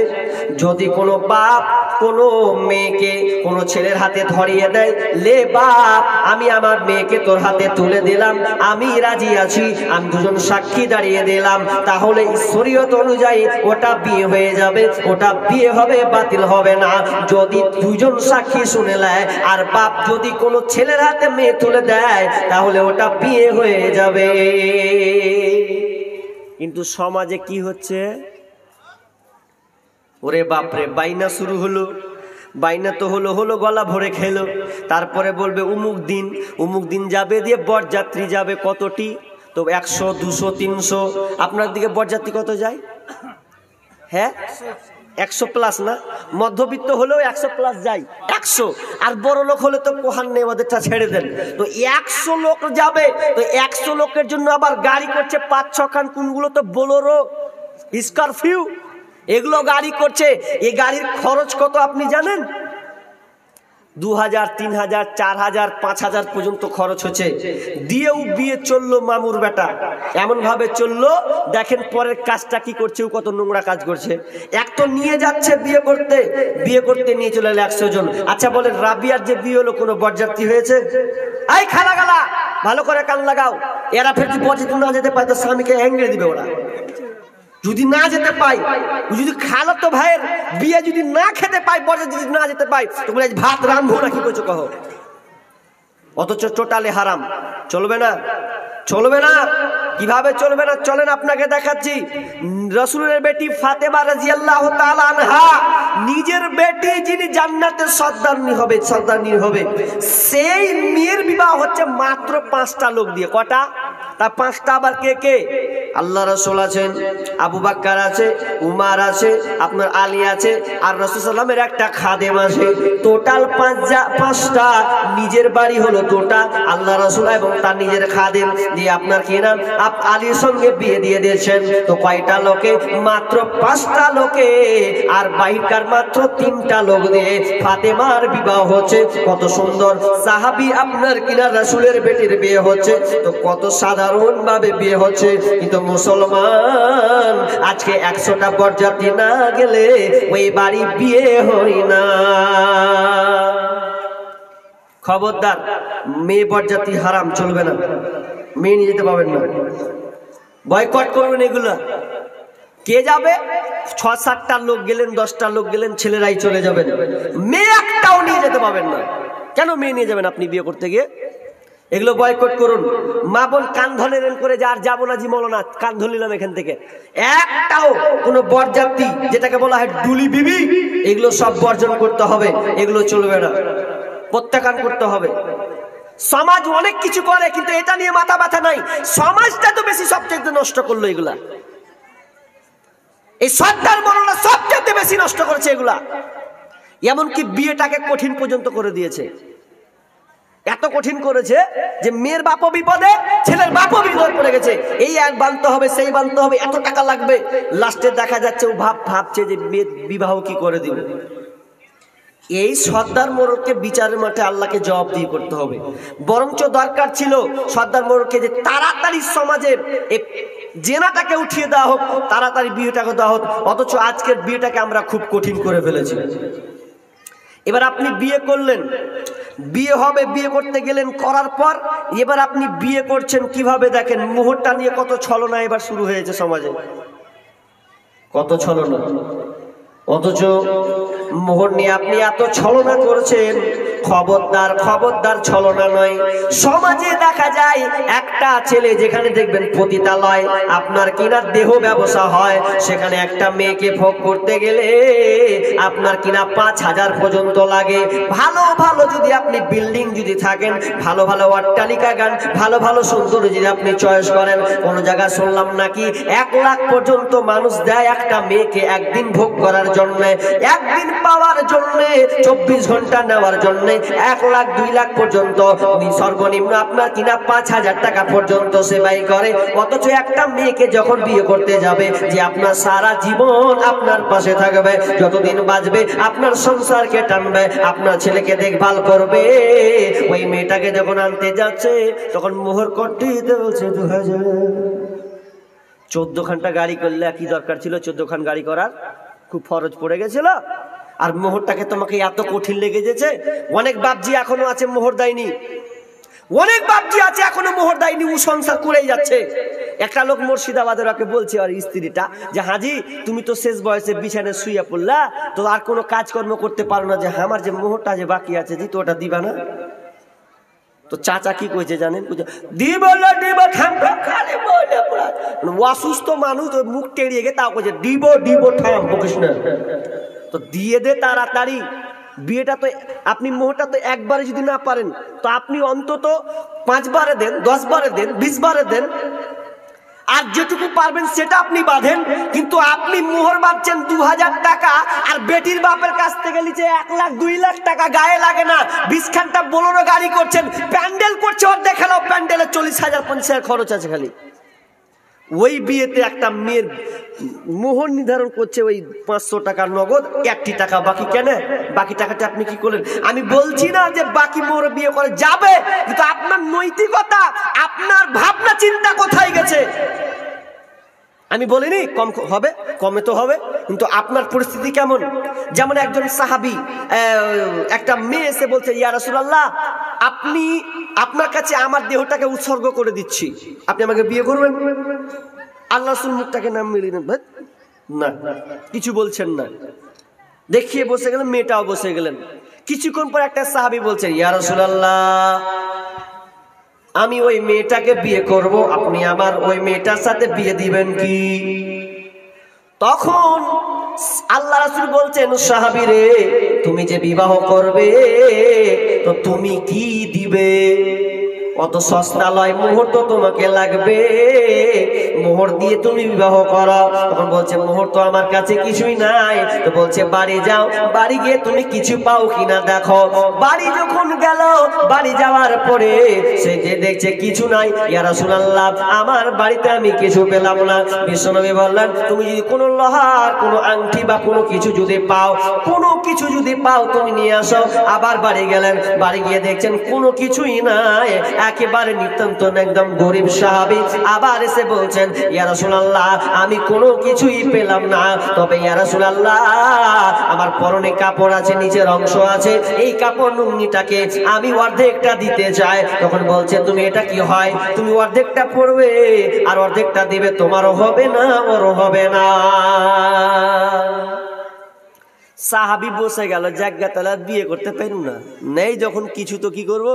যদি কোনো বাপ কোনো মেয়েকে কোনো ছেলের হাতে ধরিয়ে দেয়, লে বাপ, আমি আমার মেয়েকে তোর হাতে তুলে দিলাম, আমি রাজি আছি, আমি দুজন সাক্ষী দাঁড়িয়ে দিলাম, তাহলে শরীয়ত অনুযায়ী ওটা বিয়ে হয়ে যাবে, ওটা বিয়ে হবে, বাতিল হবে না। যদি দুজন সাক্ষী শুনে নেয় আর বাপ যদি কোনো ছেলের হাতে মেয়ে তুলে দেয়, তাহলে ওটা বিয়ে হয়ে যাবে। কিন্তু সমাজে কি হচ্ছে? ওরে বাপরে, বাইনা শুরু হলো, বাইনা তো হলো হলো, গলা ভরে খেলো, তারপরে বলবে উমুক দিন যাবে, দিয়ে বরযাত্রী যাবে কতটি, তো 100, 200, 300। আপনার দিকে বরযাত্রী কত যায়? হ্যাঁ, 100 প্লাস না? মধ্যবিত্ত হলেও 100 প্লাস যায়, 100। আর বড় লোক হলে তো কোহান নেই, ওদেরটা ছেড়ে দেন। তো 100 লোক যাবে, তো 100 লোকের জন্য আবার গাড়ি করছে 5-6 খান, কোনগুলো তো বোলেরো, স্করপিও, এগুলো গাড়ি করছে। এই গাড়ির খরচ কত আপনি জানেন? 2000, 3000, 4000, 5000 পর্যন্ত খরচ হচ্ছে, দিয়েও বিয়ে চললো মামুর বেটা, এমন ভাবে চললো। দেখেন পরের কাজটা কি করছে, ও কত নোংরা কাজ করছে। এক তো নিয়ে যাচ্ছে বিয়ে করতে নিয়ে চলে এলো 100 জন। আচ্ছা বলেন, রাবিয়ার যে বিয়ে হলো কোনো বরযাত্রী হয়েছে? এই খালা গালা ভালো করে কান লাগাও, এরা ফের যদি বরযাত্রী না যেতে পায় তো স্বামীকে হ্যাঙ্গে দিবে ওরা। যদি না যেতে পাই, যদি খালাতো ভাইয়ের বিয়ে যদি না খেতে পাই, বরযাত্রী যদি না যেতে পাই, তো বলে ভাত রান্ধবো না, কি করছো কহ। অথচ টোটালি হারাম, চলবে না, চলবে না। কিভাবে চলবে না চলেন আপনাকে দেখাচ্ছি। রাসূলের বেটি ফাতেমা রাদিয়াল্লাহু তাআলা আনহা, নিজের বেটি যিনি জান্নাতের সর্দারনি হবে, সেই মেয়ের বিবাহ হচ্ছে মাত্র 5টা লোক দিয়ে। কটা? তা 5টা আবার কে কে? আল্লাহ রাসূল আছেন, আবু বকর আছে, উমর আছে, আপনার আলী আছে, আর রাসূল সাল্লামের একটা খাদেম আছে। টোটাল 5টা। নিজের বাড়ি হলো 2টা, আল্লাহ রাসূল এবং তার নিজের খাদেম দিয়ে আপনার কি নাম আলীর সঙ্গে বিয়ে দিয়ে দিয়েছেন। তো কয়টা লোকে? মাত্র 5টা লোকে। আর বাইরকার মাত্র 3টা লোক দিয়ে ফাতেমার বিবাহ হচ্ছে। কত সুন্দর সাহাবী আপনার কিনা রাসূলের বেটির বিয়ে হচ্ছে, তো কত সাধারণ ভাবে বিয়ে হচ্ছে। কিন্তু মুসলমান আজকে 100টা বরযাত্রী না গেলে ওই বাড়ি বিয়ে হয় না। খবরদার, মেয়ে বরযাত্রী হারাম, চলবে না, মেয়ে নিয়ে যেতে পারবেন না, বয়কট করবেন এগুলা। কে যাবে? 6-7টা লোক গেলেন, 10টা লোক গেলেন, ছেলেরাই চলে যাবেন, মেয়ে একটাও নিয়ে যেতে পারবেন না। কেন মেয়ে নিয়ে যাবেন আপনি বিয়ে করতে গিয়ে? এগুলো বয়কট করুন। মা বোন কান ধরেন করে যে আর যাবো না, জি মৌলানা কান ধরলাম এখান থেকে। একটাও কোনো বরযাত্রী, যেটাকে বলা হয় ডুলি বিবি, এগুলো সব বর্জন করতে হবে, এগুলো চলবে না, প্রত্যাখ্যান করতে হবে। সমাজ অনেক কিছু করে, কিন্তু এটা নিয়ে মাথা ব্যথা নাই। সমাজটা তো বেশি সবচেয়ে নষ্ট করলো এগুলা, এই সর্দার মরনা সবচেয়ে বেশি নষ্ট করেছে এগুলা। এমনকি বিয়েটাকে কঠিন পর্যন্ত করে দিয়েছে, এত কঠিন করেছে যে মেয়ের বাপও বিপদে, ছেলের বাপও বিপদ পড়ে গেছে। এই এক বানতে হবে, সেই বানতে হবে, এত টাকা লাগবে। লাস্টে দেখা যাচ্ছে ও ভাবছে যে মেয়ের বিবাহ কি করে দিবে। এই সর্দার মোড়ককে বিচারের মাঠে আল্লাহকে জবাবদিহি করতে হবে। বরঞ্চ দরকার ছিল সর্দার মোড়ককে যে তাড়াতাড়ি সমাজে জেনাটাকে উঠিয়ে দেওয়া হোক, তাড়াতাড়ি বিয়েটাকে দেওয়া হোক। অথচ আজকের বিয়েটাকে আমরা খুব কঠিন করে ফেলেছি। এবার আপনি বিয়ে করলেন, বিয়ে হবে, বিয়ে করতে গেলেন, করার পর এবার আপনি বিয়ে করছেন কিভাবে? দেখেন মোহরটা নিয়ে কত ছলনা এবার শুরু হয়েছে সমাজে, কত ছলনা। অথচ মোহর নিয়ে আপনি এত ছলনা করছেন। খবরদার, খবরদার, ছলনা নয়। সমাজে দেখা যায় একটা ছেলে, যেখানে দেখবেন পতিতালয় আপনার কিনা দেহ ব্যবসা হয়, সেখানে একটা মেয়েকে ভোগ করতে গেলে আপনার কিনা 5000 পর্যন্ত লাগে। ভালো ভালো যদি আপনি বিল্ডিং যদি থাকেন, ভালো ভালো অট্টালিকা গান, ভালো ভালো সুন্দর যদি আপনি চয়েস করেন, কোন জায়গায় শুনলাম নাকি 1 লাখ পর্যন্ত মানুষ দেয় একটা মেয়েকে একদিন ভোগ করার জন্য, একদিন পাওয়ার জন্য, 24 ঘন্টা নেওয়ার জন্য 1 লাখ 2 লাখ পর্যন্ত সর্বনিম্ন আপনার কিনা 5000 টাকা পর্যন্ত সেবাই করে। অথচ একটা মেয়েকে যখন বিয়ে করতে যাবে, যে আপনার সারা জীবন আপনার পাশে থাকবে, যতদিন বাঁচবে আপনার সংসারকে টানবে, আপনার ছেলেকে দেখভাল করবে, ওই মেয়েটাকে যখন আনতে যাচ্ছে তখন মোহর করতে দিতে বলছে 2000। 14 ঘন্টা গাড়ি করলে কি দরকার ছিল? 14 খান গাড়ি করার খুব ফরজ পড়ে গেছিল। আর মোহরটাকে তোমাকে এত কঠিন লেগে যেছে। অনেক বাপজি এখনো আছে মোহর দেয়নি, অনেক বাপজি আছে এখনো মোহর দেয়নি, ও সংসার করেই যাচ্ছে। একটা লোক মুর্শিদাবাদের ওকে বলছে আর স্ত্রীটা যে হাজি তুমি তো শেষ বয়সে বিছানায় শুয়ে পড়লা, তো আর কোনো কাজকর্ম করতে পারো না, যে আমার যে মোহরটা যে বাকি আছে জি তো ওটা দিবা না? তো চাচা কি কইছে জানেন? দিব না দিব, অসুস্থ মানুষ মুখ টেড়িয়ে গে তাও কইছে দিব দিব, থাম বকিস না, তো দিয়ে দে তাড়াতাড়ি। বিয়েটা তো আপনি মোহরটা তো একবারে যদি না পারেন, তো আপনি অন্তত 5 বারে দেন, 10 বারে দেন, 20 বারে দেন, আর যেটুকু পারবেন সেটা আপনি বাঁধেন। কিন্তু আপনি মোহর বাঁধছেন 2000 টাকা, আর বেটির বাপের কাছ থেকে নিচে 1 লাখ 2 লাখ টাকা, গায়ে লাগে না। 20 খানটা বোলেরো গাড়ি করছেন, প্যান্ডেল করছে, ওর দেখালো প্যান্ডেলে 40,000 50,000 খরচ আছে খালি। ওই বিয়েতে একটা মেয়ের মোহর নির্ধারণ করছে ওই 500 টাকা নগদ, 1টি টাকা বাকি। কেন বাকি টাকাটা আপনি কি করলেন? আমি বলছি না যে বাকি মোহর বিয়ে করে যাবে, কিন্তু আপনার নৈতিকতা, আপনার ভাবনা চিন্তা কোথায় গেছে? আমি বলিনি কম হবে, কমে তো হবে, কিন্তু আপনার পরিস্থিতি কেমন? যেমন একজন সাহাবী, একটা মেয়ে এসে বলছে, ইয়া রাসূলুল্লাহ, আপনি আপনার কাছে আমার দেহটাকে উৎসর্গ করে দিচ্ছি, আপনি আমাকে বিয়ে করবেন? আল্লাহ রাসূল মুখটাকে নাম মিলিয়ে ভাই না, কিছু বলছেন না, দেখিয়ে বসে গেলেন, মেয়েটাও বসে গেলেন। কিছুক্ষণ পর একটা সাহাবী বলছেন, ইয়া রাসূলুল্লাহ, আমি ওই মেয়েটাকে বিয়ে করব, আপনি আমার ওই মেয়েটার সাথে বিয়ে দিবেন কি? তখন আল্লাহ রাসূল বলছেন, সাহাবী রে, তুমি যে বিবাহ করবে তো তুমি কি দিবে? অত সস্তা লয়, মোহর তো তোমাকে লাগবে, মোহর দিয়ে তুমি বিবাহ করো। তখন বলছে, মোহর তো আমার কাছে কিছুই নাই। তো বলছে, বাড়ি যাও, বাড়ি গিয়ে তুমি কিছু পাও কিনা দেখো। বাড়ি যখন গেল, বাড়ি যাওয়ার পরে সে যে দেখছে কিছু নাই। ইয়া রাসূলুল্লাহ, আমার বাড়িতে আমি কিছু পেলাম না। বিশ্বনবী বললেন, তুমি যদি কোনো লোহার কোনো আংটি বা কোনো কিছু যদি পাও, কোনো কিছু যদি পাও তুমি নিয়ে আসো। আবার বাড়ি গেলেন, বাড়ি গিয়ে দেখছেন কোনো কিছুই নাই, একেবারে নিতান্ত একদম গরিব সাহাবী। আবার এসে বলছেন, ইয়া রাসূলুল্লাহ, আমি কোনো কিছুই পেলাম না, তবে ইয়া রাসূলুল্লাহ, আমার পরনে কাপড় আছে, নিচের অংশ আছে, এই কাপড় লুঙ্গিটাকে আমি অর্ধেকটা দিতে চাই। তখন বলছে, তুমি এটা কি হয়, তুমি অর্ধেকটা পড়বে আর অর্ধেকটা দিবে, তোমারও হবে না, ওরও হবে না। সাহাবী বসে গেল, জায়গা তালা বিয়ে করতে পারুন না, নেই যখন কিছু তো কি করব,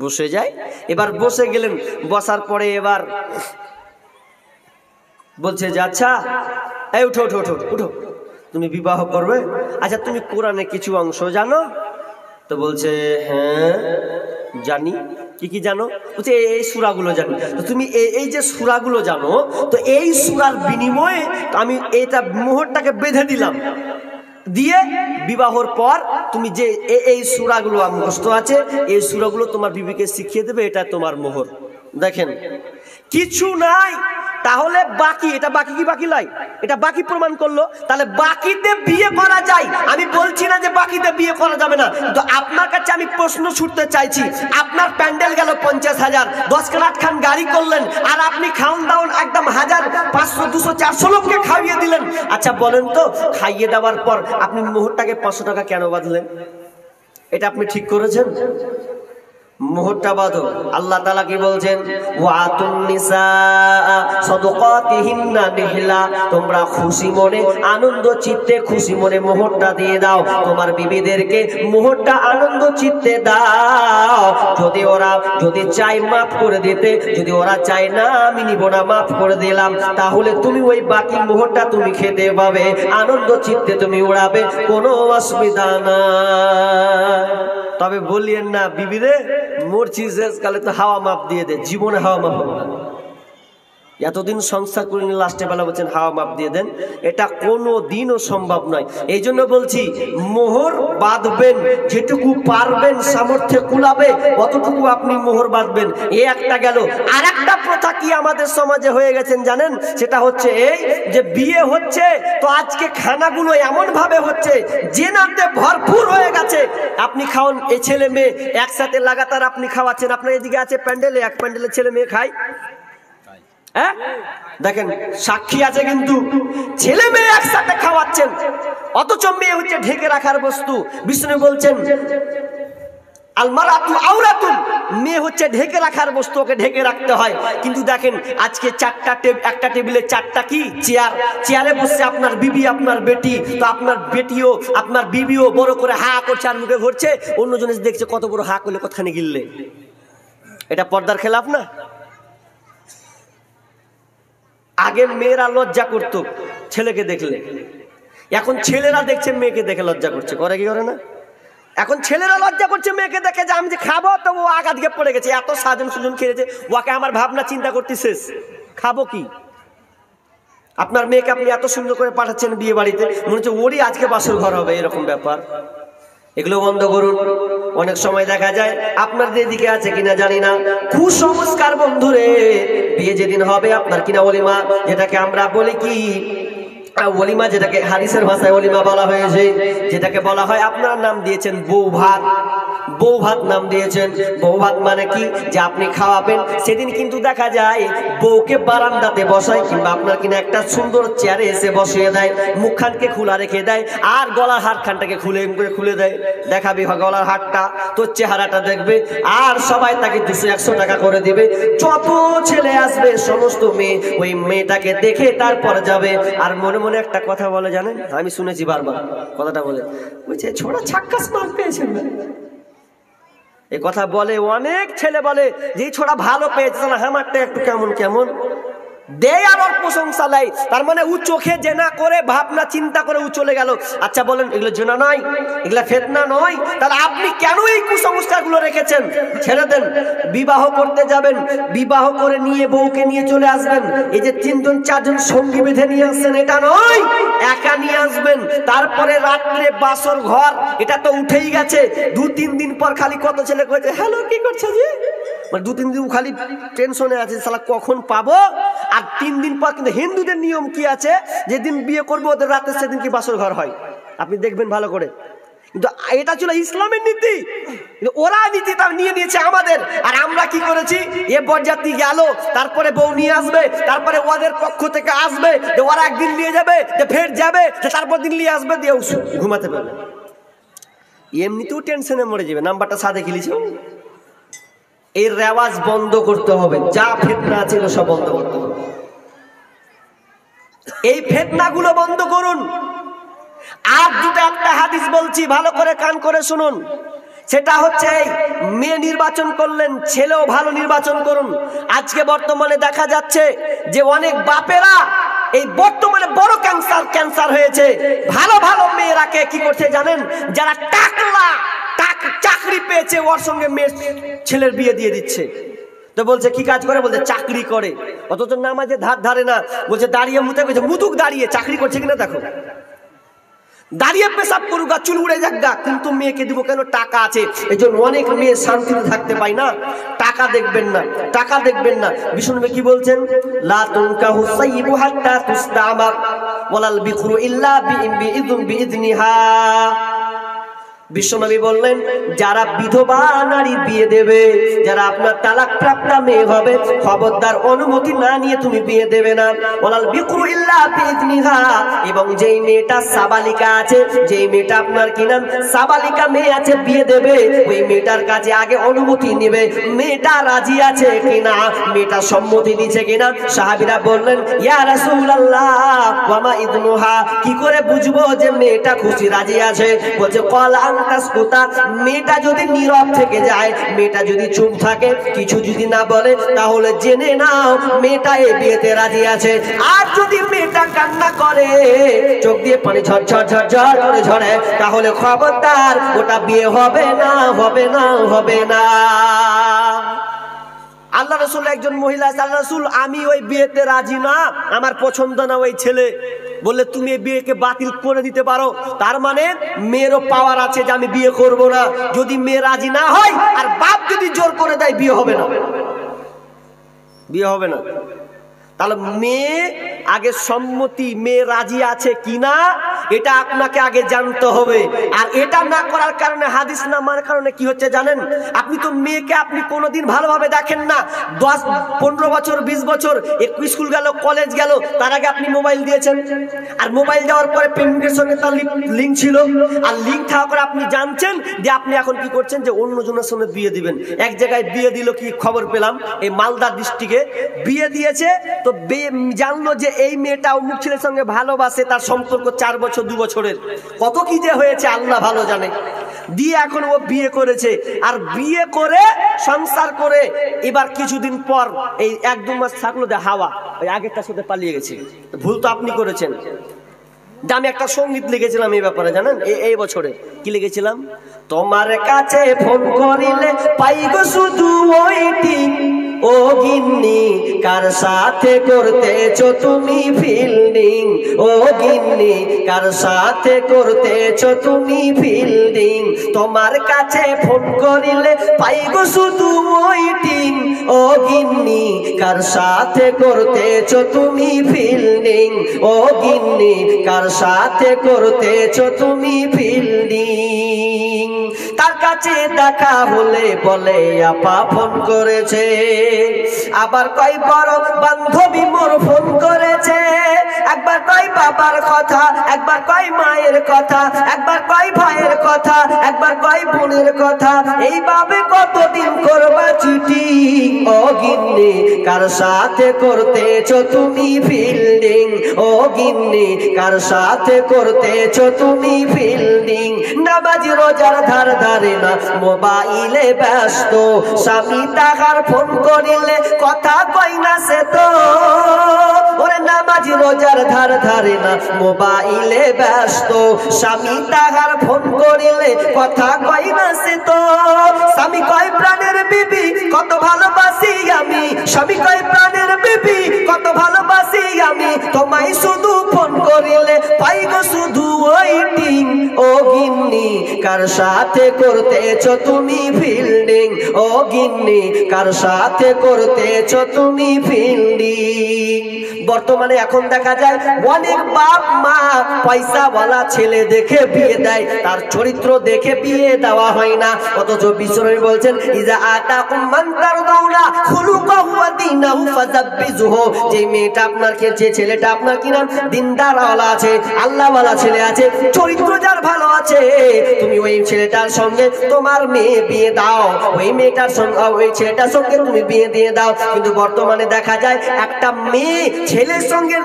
বসে যাই। এবার বসে গেলেন, বসার পরে এবার বলছে যে, আচ্ছা এই উঠো উঠো উঠো উঠো, তুমি বিবাহ করবে? আচ্ছা তুমি কোরআনে কিছু অংশ জানো? তো বলছে, হ্যাঁ জানি। কি কি জানো? বলছে, এই সূরাগুলো জানি। তো তুমি এই যে সূরাগুলো জানো, তো এই সূরার বিনিময়ে আমি এটা মোহরটাকে বেঁধে দিলাম, দিয়ে বিবাহর পর তুমি যে এই সূরাগুলো মুখস্থ আছে, এই সূরাগুলো তোমার বিবিকে শিখিয়ে দেবে, এটা তোমার মোহর। দেখেন কিছু নাই, তাহলে বাকি, এটা বাকি কি বাকি লাই, এটা বাকি প্রমাণ করলো। তাহলে বাকিতে বিয়ে করা যায়, আমি বলছি না যে বাকিতে বিয়ে করা যাবে না, তো আপনার কাছে আমি প্রশ্ন ছুটতে চাইছি। আপনার প্যান্ডেল গেল 50,000, 10 কাঠ খান গাড়ি করলেন, আর আপনি খাওন দাওন একদম 1000, 500, 200, 400 লোককে খাইয়ে দিলেন। আচ্ছা বলেন তো, খাইয়ে দেওয়ার পর আপনি মোহরটাকে 500 টাকা কেন বাঁধলেন? এটা আপনি ঠিক করেছেন? মোহরটা বাঁধো। আল্লাহ তাআলা কি বলছেন, ওয়াতুন নিসা সাদাকাতিহিন্না নিহলা, তোমরা খুশি মনে, আনন্দ চিত্তে, খুশি মনে মোহরটা দিয়ে দাও তোমার বিবিদেরকে, মোহরটা আনন্দ চিত্তে দাও। যদি ওরা যদি চাই মাফ করে দিতে, যদি ওরা চায় না আমি নিব না, মাফ করে দিলাম, তাহলে তুমি ওই বাকি মোহরটা তুমি খেতে পাবে, আনন্দ চিত্তে তুমি উড়াবে, কোনো অসুবিধা না। তবে বলিয়েন না, বিবিরে মরছি শেষকালে তো হাওয়া মাপ দিয়ে দে, জীবনে হাওয়া মাপ হবে না। এতদিন সংসার করে নিয়ে লাস্টে বেলা বলছেন হাওয়া মাপ দিয়ে দেন, এটা কোনো দিনও সম্ভব নয়। এই জন্য বলছি, মোহর বাঁধবেন, যেটুকু পারবেন, সামর্থ্যে কুলাবে অতটুকু আপনি মোহর বাঁধবেন। এ একটা গেল। আর একটা প্রথা কি আমাদের সমাজে হয়ে গেছেন জানেন? সেটা হচ্ছে এই যে বিয়ে হচ্ছে তো আজকে খানাগুলো এমন ভাবে হচ্ছে, জেনাতে ভরপুর হয়ে গেছে। আপনি খাওয়ান, এই ছেলে মেয়ে একসাথে লাগাতার আপনি খাওয়াচ্ছেন। আপনার এদিকে আছে প্যান্ডেলে, এক প্যান্ডেলে ছেলে মেয়ে খায়, হ্যাঁ দেখেন সাক্ষী আছে, কিন্তু ছেলে মেয়ে একসাথে খাওয়াচ্ছেন, অথচ মেয়ে হচ্ছে ঢেকে রাখার বস্তু। বিষ্ণু বলছেন, আলমারাতু আওরাতুন, মেয়ে হচ্ছে ঢেকে রাখার বস্তু, ওকে ঢেকে রাখতে হয়। কিন্তু দেখেন আজকে একটা টেবিলে 4টা কি চেয়ার, চেয়ারে বসে আপনার বিবি, আপনার বেটি, তো আপনার বেটিও আপনার বিবিও বড় করে হা করছে আর মুখে ঘুরছে, অন্যজনে দেখছে কত বড় হা করলে কতখানি গিললে। এটা পর্দার খেলাফ না? আগে মেয়েরা লজ্জা করতো ছেলেকে দেখলে, এখন ছেলেরা দেখছে মেয়েকে দেখে লজ্জা করছে। করে কি করে না? এখন ছেলেরা লজ্জা করছে মেয়েকে দেখে, যে আমি যে খাবো তো ও আগা দিকে পড়ে গেছে, এত সাজন সুজন খেয়েছে, ওকে আমার ভাবনা চিন্তা করতে শেষ, খাবো কি? আপনার মেয়েকে আপনি এত সুন্দর করে পাঠাচ্ছেন বিয়ে বাড়িতে, মনে হচ্ছে ওরই আজকে বাসর ঘর হবে, এরকম ব্যাপার। এগুলো বন্ধ করুন। অনেক সময় দেখা যায়, আপনাদের এদিকে আছে কিনা জানি না, কুসংস্কার বন্ধুরে, বিয়ে যেদিন হবে আপনার কিনা ওলিমা, যেটাকে আমরা বলি কি ওলিমা, যেটাকে হাদিসের ভাষায় ওলিমা বলা হয়েছে, যেটাকে বলা হয় আপনার নাম দিয়েছেন বউ ভাত। বউ ভাত নাম দিয়েছেন। বউ ভাত মানে কি, যে আপনি খাওয়াবেন। সেদিন কিন্তু দেখা যায় বউকে বারান্দাতে বসায়, কিংবা আপনার কিনা একটা সুন্দর চেয়ারে এসে বসিয়ে দেয়, মুখখানকে খোলা রেখে দেয়, আর গলার হাটখানটাকে খুলে দেয়। দেখাবি গলার হাটটা, তোর চেহারাটা দেখবে, আর সবাই তাকে 200-100 টাকা করে দিবে। যত ছেলে আসবে সমস্ত মেয়ে ওই মেয়েটাকে দেখে তারপর যাবে। আর মনে মনে একটা কথা বলে জানেন, আমি শুনেছি বারবার কথাটা বলে, বলছে ছোড়া ছাক্কাস মার পেয়েছেন না। এই কথা বলে অনেক ছেলে, বলে যে ছোড়া ভালো পেয়েছে না, আমারটা একটু কেমন কেমন দেয়, আর ওর প্রশংসা লাই। তার মানে ও চোখে জেনা করে ভাবনা চিন্তা করে ও চলে গেল। আচ্ছা বলেন, এগুলো জেনা নয়, এগুলা ফেতনা নয়? তাহলে আপনি কেন এই কুসংস্কারগুলো রেখেছেন? ছেড়ে দেন। বিবাহ করতে যাবেন, বিবাহ করে নিয়ে বউকে নিয়ে চলে আসবেন। এই যে 3-4 সঙ্গী বেঁধে নিয়ে আসছেন, এটা নয়, একা নিয়ে আসবেন। তারপরে রাত্রে বাসর ঘর, এটা তো উঠেই গেছে। 2-3 দিন পর খালি কত ছেলে কয়েছে, হ্যালো কি করছে জি, মানে 2-3 দিন খালি টেনশনে আছে, সালা কখন পাবো। আর 3 দিন পর কিন্তু হিন্দুদের নিয়ম কি আছে, যেদিন বিয়ে করবো ওদের রাতে সেদিন কি বাসর ঘর হয়, আপনি দেখবেন ভালো করে। কিন্তু এটা ছিল ইসলামের নীতি, ওরা নীতিটা নিয়ে নিয়েছে আমাদের। আর আমরা কি করেছি, এ বরযাত্রী গেল, তারপরে বউ নিয়ে আসবে, তারপরে ওদের পক্ষ থেকে আসবে, ওরা একদিন নিয়ে যাবে, ফের যাবে, তারপর দিন নিয়ে আসবে, দিয়ে ঘুমাতে পারবে। এমনিতেও টেনশনে মরে যাবে, নাম্বারটা সাথে খেলেছে। এই রেওয়াজ বন্ধ করতে হবে, যা ফিতনা ছিল সব বন্ধ করতে হবে। এই ফিতনাগুলো বন্ধ করুন। আর একটা হাদিস বলছি, ভালো করে কান করে শুনুন। সেটা হচ্ছে মেয়ে নির্বাচন করলেন, ছেলেও ভালো নির্বাচন করুন। আজকে বর্তমানে দেখা যাচ্ছে যে অনেক বাপেরা, এই বর্তমানে বড় ক্যান্সার হয়েছে, ভালো ভালো মেয়েরাকে কি করছে জানেন, যারা চাকরি পেয়েছে ওর সঙ্গে ছেলের বিয়ে দিয়ে দিচ্ছে। তো বলছে কি কাজ করে, বলছে চাকরি করে, অথচ নামাজে ধারে না। বলছে দাঁড়িয়ে মুতুক দাঁড়িয়ে চাকরি করছে কিনা দেখো, দাঁড়িয়ে পেশাব করুক, চুল উড়ে যাক গা, কিন্তু মেয়েকে দিব কেন, টাকা আছে। এই জন্য অনেক মেয়ে শান্তিতে থাকতে পায় না, টাকা দেখবেন না, টাকা দেখবেন না। বিষ্ণু কি বলছেন, লা তুনকাহু সাইয়্যিবু হাত্তা তুসতামার ওয়ালাল বিখরু ইল্লা বিইذনিহা। বিশ্বনবী বললেন, যারা বিধবা নারী বিয়ে দেবে, যারা আপনার তালাক প্রাপ্ত মেয়ে হবে, খবরদার অনুমতি না নিয়ে তুমি বিয়ে দেবে না। ওয়ালাল বিকরু ইল্লা বিইذনিহা। এবং যেই মেয়েটা সাবালিকা আছে, যেই মেয়েটা আপনার কি নাম সাবালিকা মেয়ে আছে, বিয়ে দেবে, ওই মেয়েটার কাছে আগে অনুমতি নেবে, মেয়েটা রাজি আছে কিনা, মেয়েটা সম্মতি দিচ্ছে কিনা। সাহাবীরা বললেন, ইয়া রাসূলুল্লাহ ওয়া মা ইযনুহা, কি করে বুঝবো যে মেয়েটা খুশি রাজি আছে? বলছে ক্বাল মেয়েটা যদি নীরব থেকে যায়, মেয়েটা যদি চুপ থাকে, কিছু যদি না বলে, তাহলে জেনে নাও মেয়েটা এই বিয়েতে রাজি আছে। আর যদি মেয়েটা কান্না করে, চোখ দিয়ে পানি ঝরঝর করে ঝরে, তাহলে খবরদার ওটা বিয়ে হবে না, হবে না, হবে না। আল্লাহ রাসূল একজন মহিলা, আল্লাহ রাসূল আমি ওই বিয়েতে রাজি না, আমার পছন্দ না ওই ছেলে। বললে তুমি এই বিয়েকে বাতিল করে দিতে পারো, তার মানে মেয়েরও পাওয়ার আছে যে আমি বিয়ে করব না। যদি মেয়ে রাজি না হয় আর বাপ যদি জোর করে দেয়, বিয়ে হবে না, বিয়ে হবে না। তাহলে মেয়ে আগে সম্মতি, মেয়ে রাজি আছে কিনা এটা আপনাকে আগে জানতে হবে। আর এটা না করার কারণে, হাদিস না মানার কারণে কি হচ্ছে জানেন, আপনি তো মেয়েকে আপনি কোনোদিন ভালোভাবে দেখেন না। 10-15 বছর 20 বছর স্কুল গেল, কলেজ গেল, তার আগে আপনি মোবাইল দিয়েছেন। আর মোবাইল দেওয়ার পরে প্রেমিকের সঙ্গে তার লিঙ্ক ছিল, আর লিঙ্ক থাকার পরে আপনি জানছেন যে আপনি এখন কি করছেন, যে অন্যজনের সঙ্গে বিয়ে দিবেন। এক জায়গায় বিয়ে দিল, কি খবর পেলাম, এই মালদা ডিস্ট্রিক্টে বিয়ে দিয়েছে। তো জানলো যে এই মেয়েটা অমুক ছেলের সঙ্গে ভালোবাসে, তার সম্পর্ক 4 বছর 2 বছরের, কত কি যে হয়েছে আল্লাহ ভালো জানে। দিয়ে এখন ও বিয়ে করেছে, আর বিয়ে করে সংসার করে এবার কিছুদিন পর এই 1-2 মাস থাকলো, হাওয়া ওই আগেরটার সাথে পালিয়ে গেছে। ভুল তো আপনি করেছেন। আমি একটা সঙ্গীত লিখেছিলাম এই ব্যাপারে, জানেন, এই বছরে কি লিখেছিলাম, তোমার কাছে ফোন করিলে পাই গো শুধু ওয়েটিং, ও গিন্নি কার সাথে করতেছো তুমি ফিল্ডিং, ও গিন্নি কার সাথে করতেছো তুমি ফিল্ডিং, তোমার কাছে ফোন করিলে পাই গো শুধু ওয়েটিং, ও গিন্নি কার সাথে করতেছো তুমি ফিল্ডিং, ও গিন্নি কার সাথে করতেছো তুমি ফিল্ডিং। তার কাছে দেখা হলে বলে আপা ফোন করেছে, আবার কয় বড় বান্ধবী মোর ফোন করেছে, একবার কয় বাবার কথা, একবার কয় মায়ের কথা, একবার কয় ভাইয়ের কথা, একবার কয় বোনের কথা, এইভাবে কতদিন করবা চিটিং, ও গিন্নি কার সাথে করতেছো তুমি ফিল্ডিং, ও গিন্নি কার সাথে করতেছো তুমি ফিল্ডিং। নামাজ রোজার ধার ধারে না মোবাইলে ব্যস্ত, স্বামী তাহার ফোন করিলে কথা কই না সে তো, ওরে নামাজ রোজার ধার ধারে না মোবাইলে ব্যস্ত, স্বামী তাহার ফোন করিলে কথা কই না সে তো। স্বামী কয় প্রাণের বিবি কত ভালোবাসি আমি, স্বামী কয় প্রাণের বিবি কত ভালোবাসি আমি, তোমায় শুধু ফোন করিলে পাই গো শুধু ওয়েটিং, ও গিন্নি কার সাথে করতেছো তুমি ফিল্ডিং, ও গিন্নি কার সাথে করতেছো তুমি ফিল্ডিং। বর্তমানে এখন দেখা যায় অনেক বাপ মা পয়সাওয়ালা ছেলে দেখে বিয়ে দেয়, তার চরিত্র দেখে বিয়ে দেওয়া হয় না, অথচ বিশ্বনবী বলছেন ইজা আতাকুম মান তারদাউনা খুলুকাহু ওয়া দীনাহু ফাযাব্বিজুহু, যে মেয়েটা আপনার কে, যে ছেলেটা আপনার কি নাম দিনদারওয়ালা আছে, আল্লাহওয়ালা ছেলে আছে, চরিত্র যার ভালো আছে, তুমি ওই ছেলেটার সঙ্গে তোমার মেয়ে বিয়ে দাও, ওই মেয়েটার সঙ্গে ওই ছেলেটার সঙ্গে তুমি বিয়ে দিয়ে দাও। কিন্তু বর্তমানে দেখা যায় একটা মেয়ে ছেলের সঙ্গে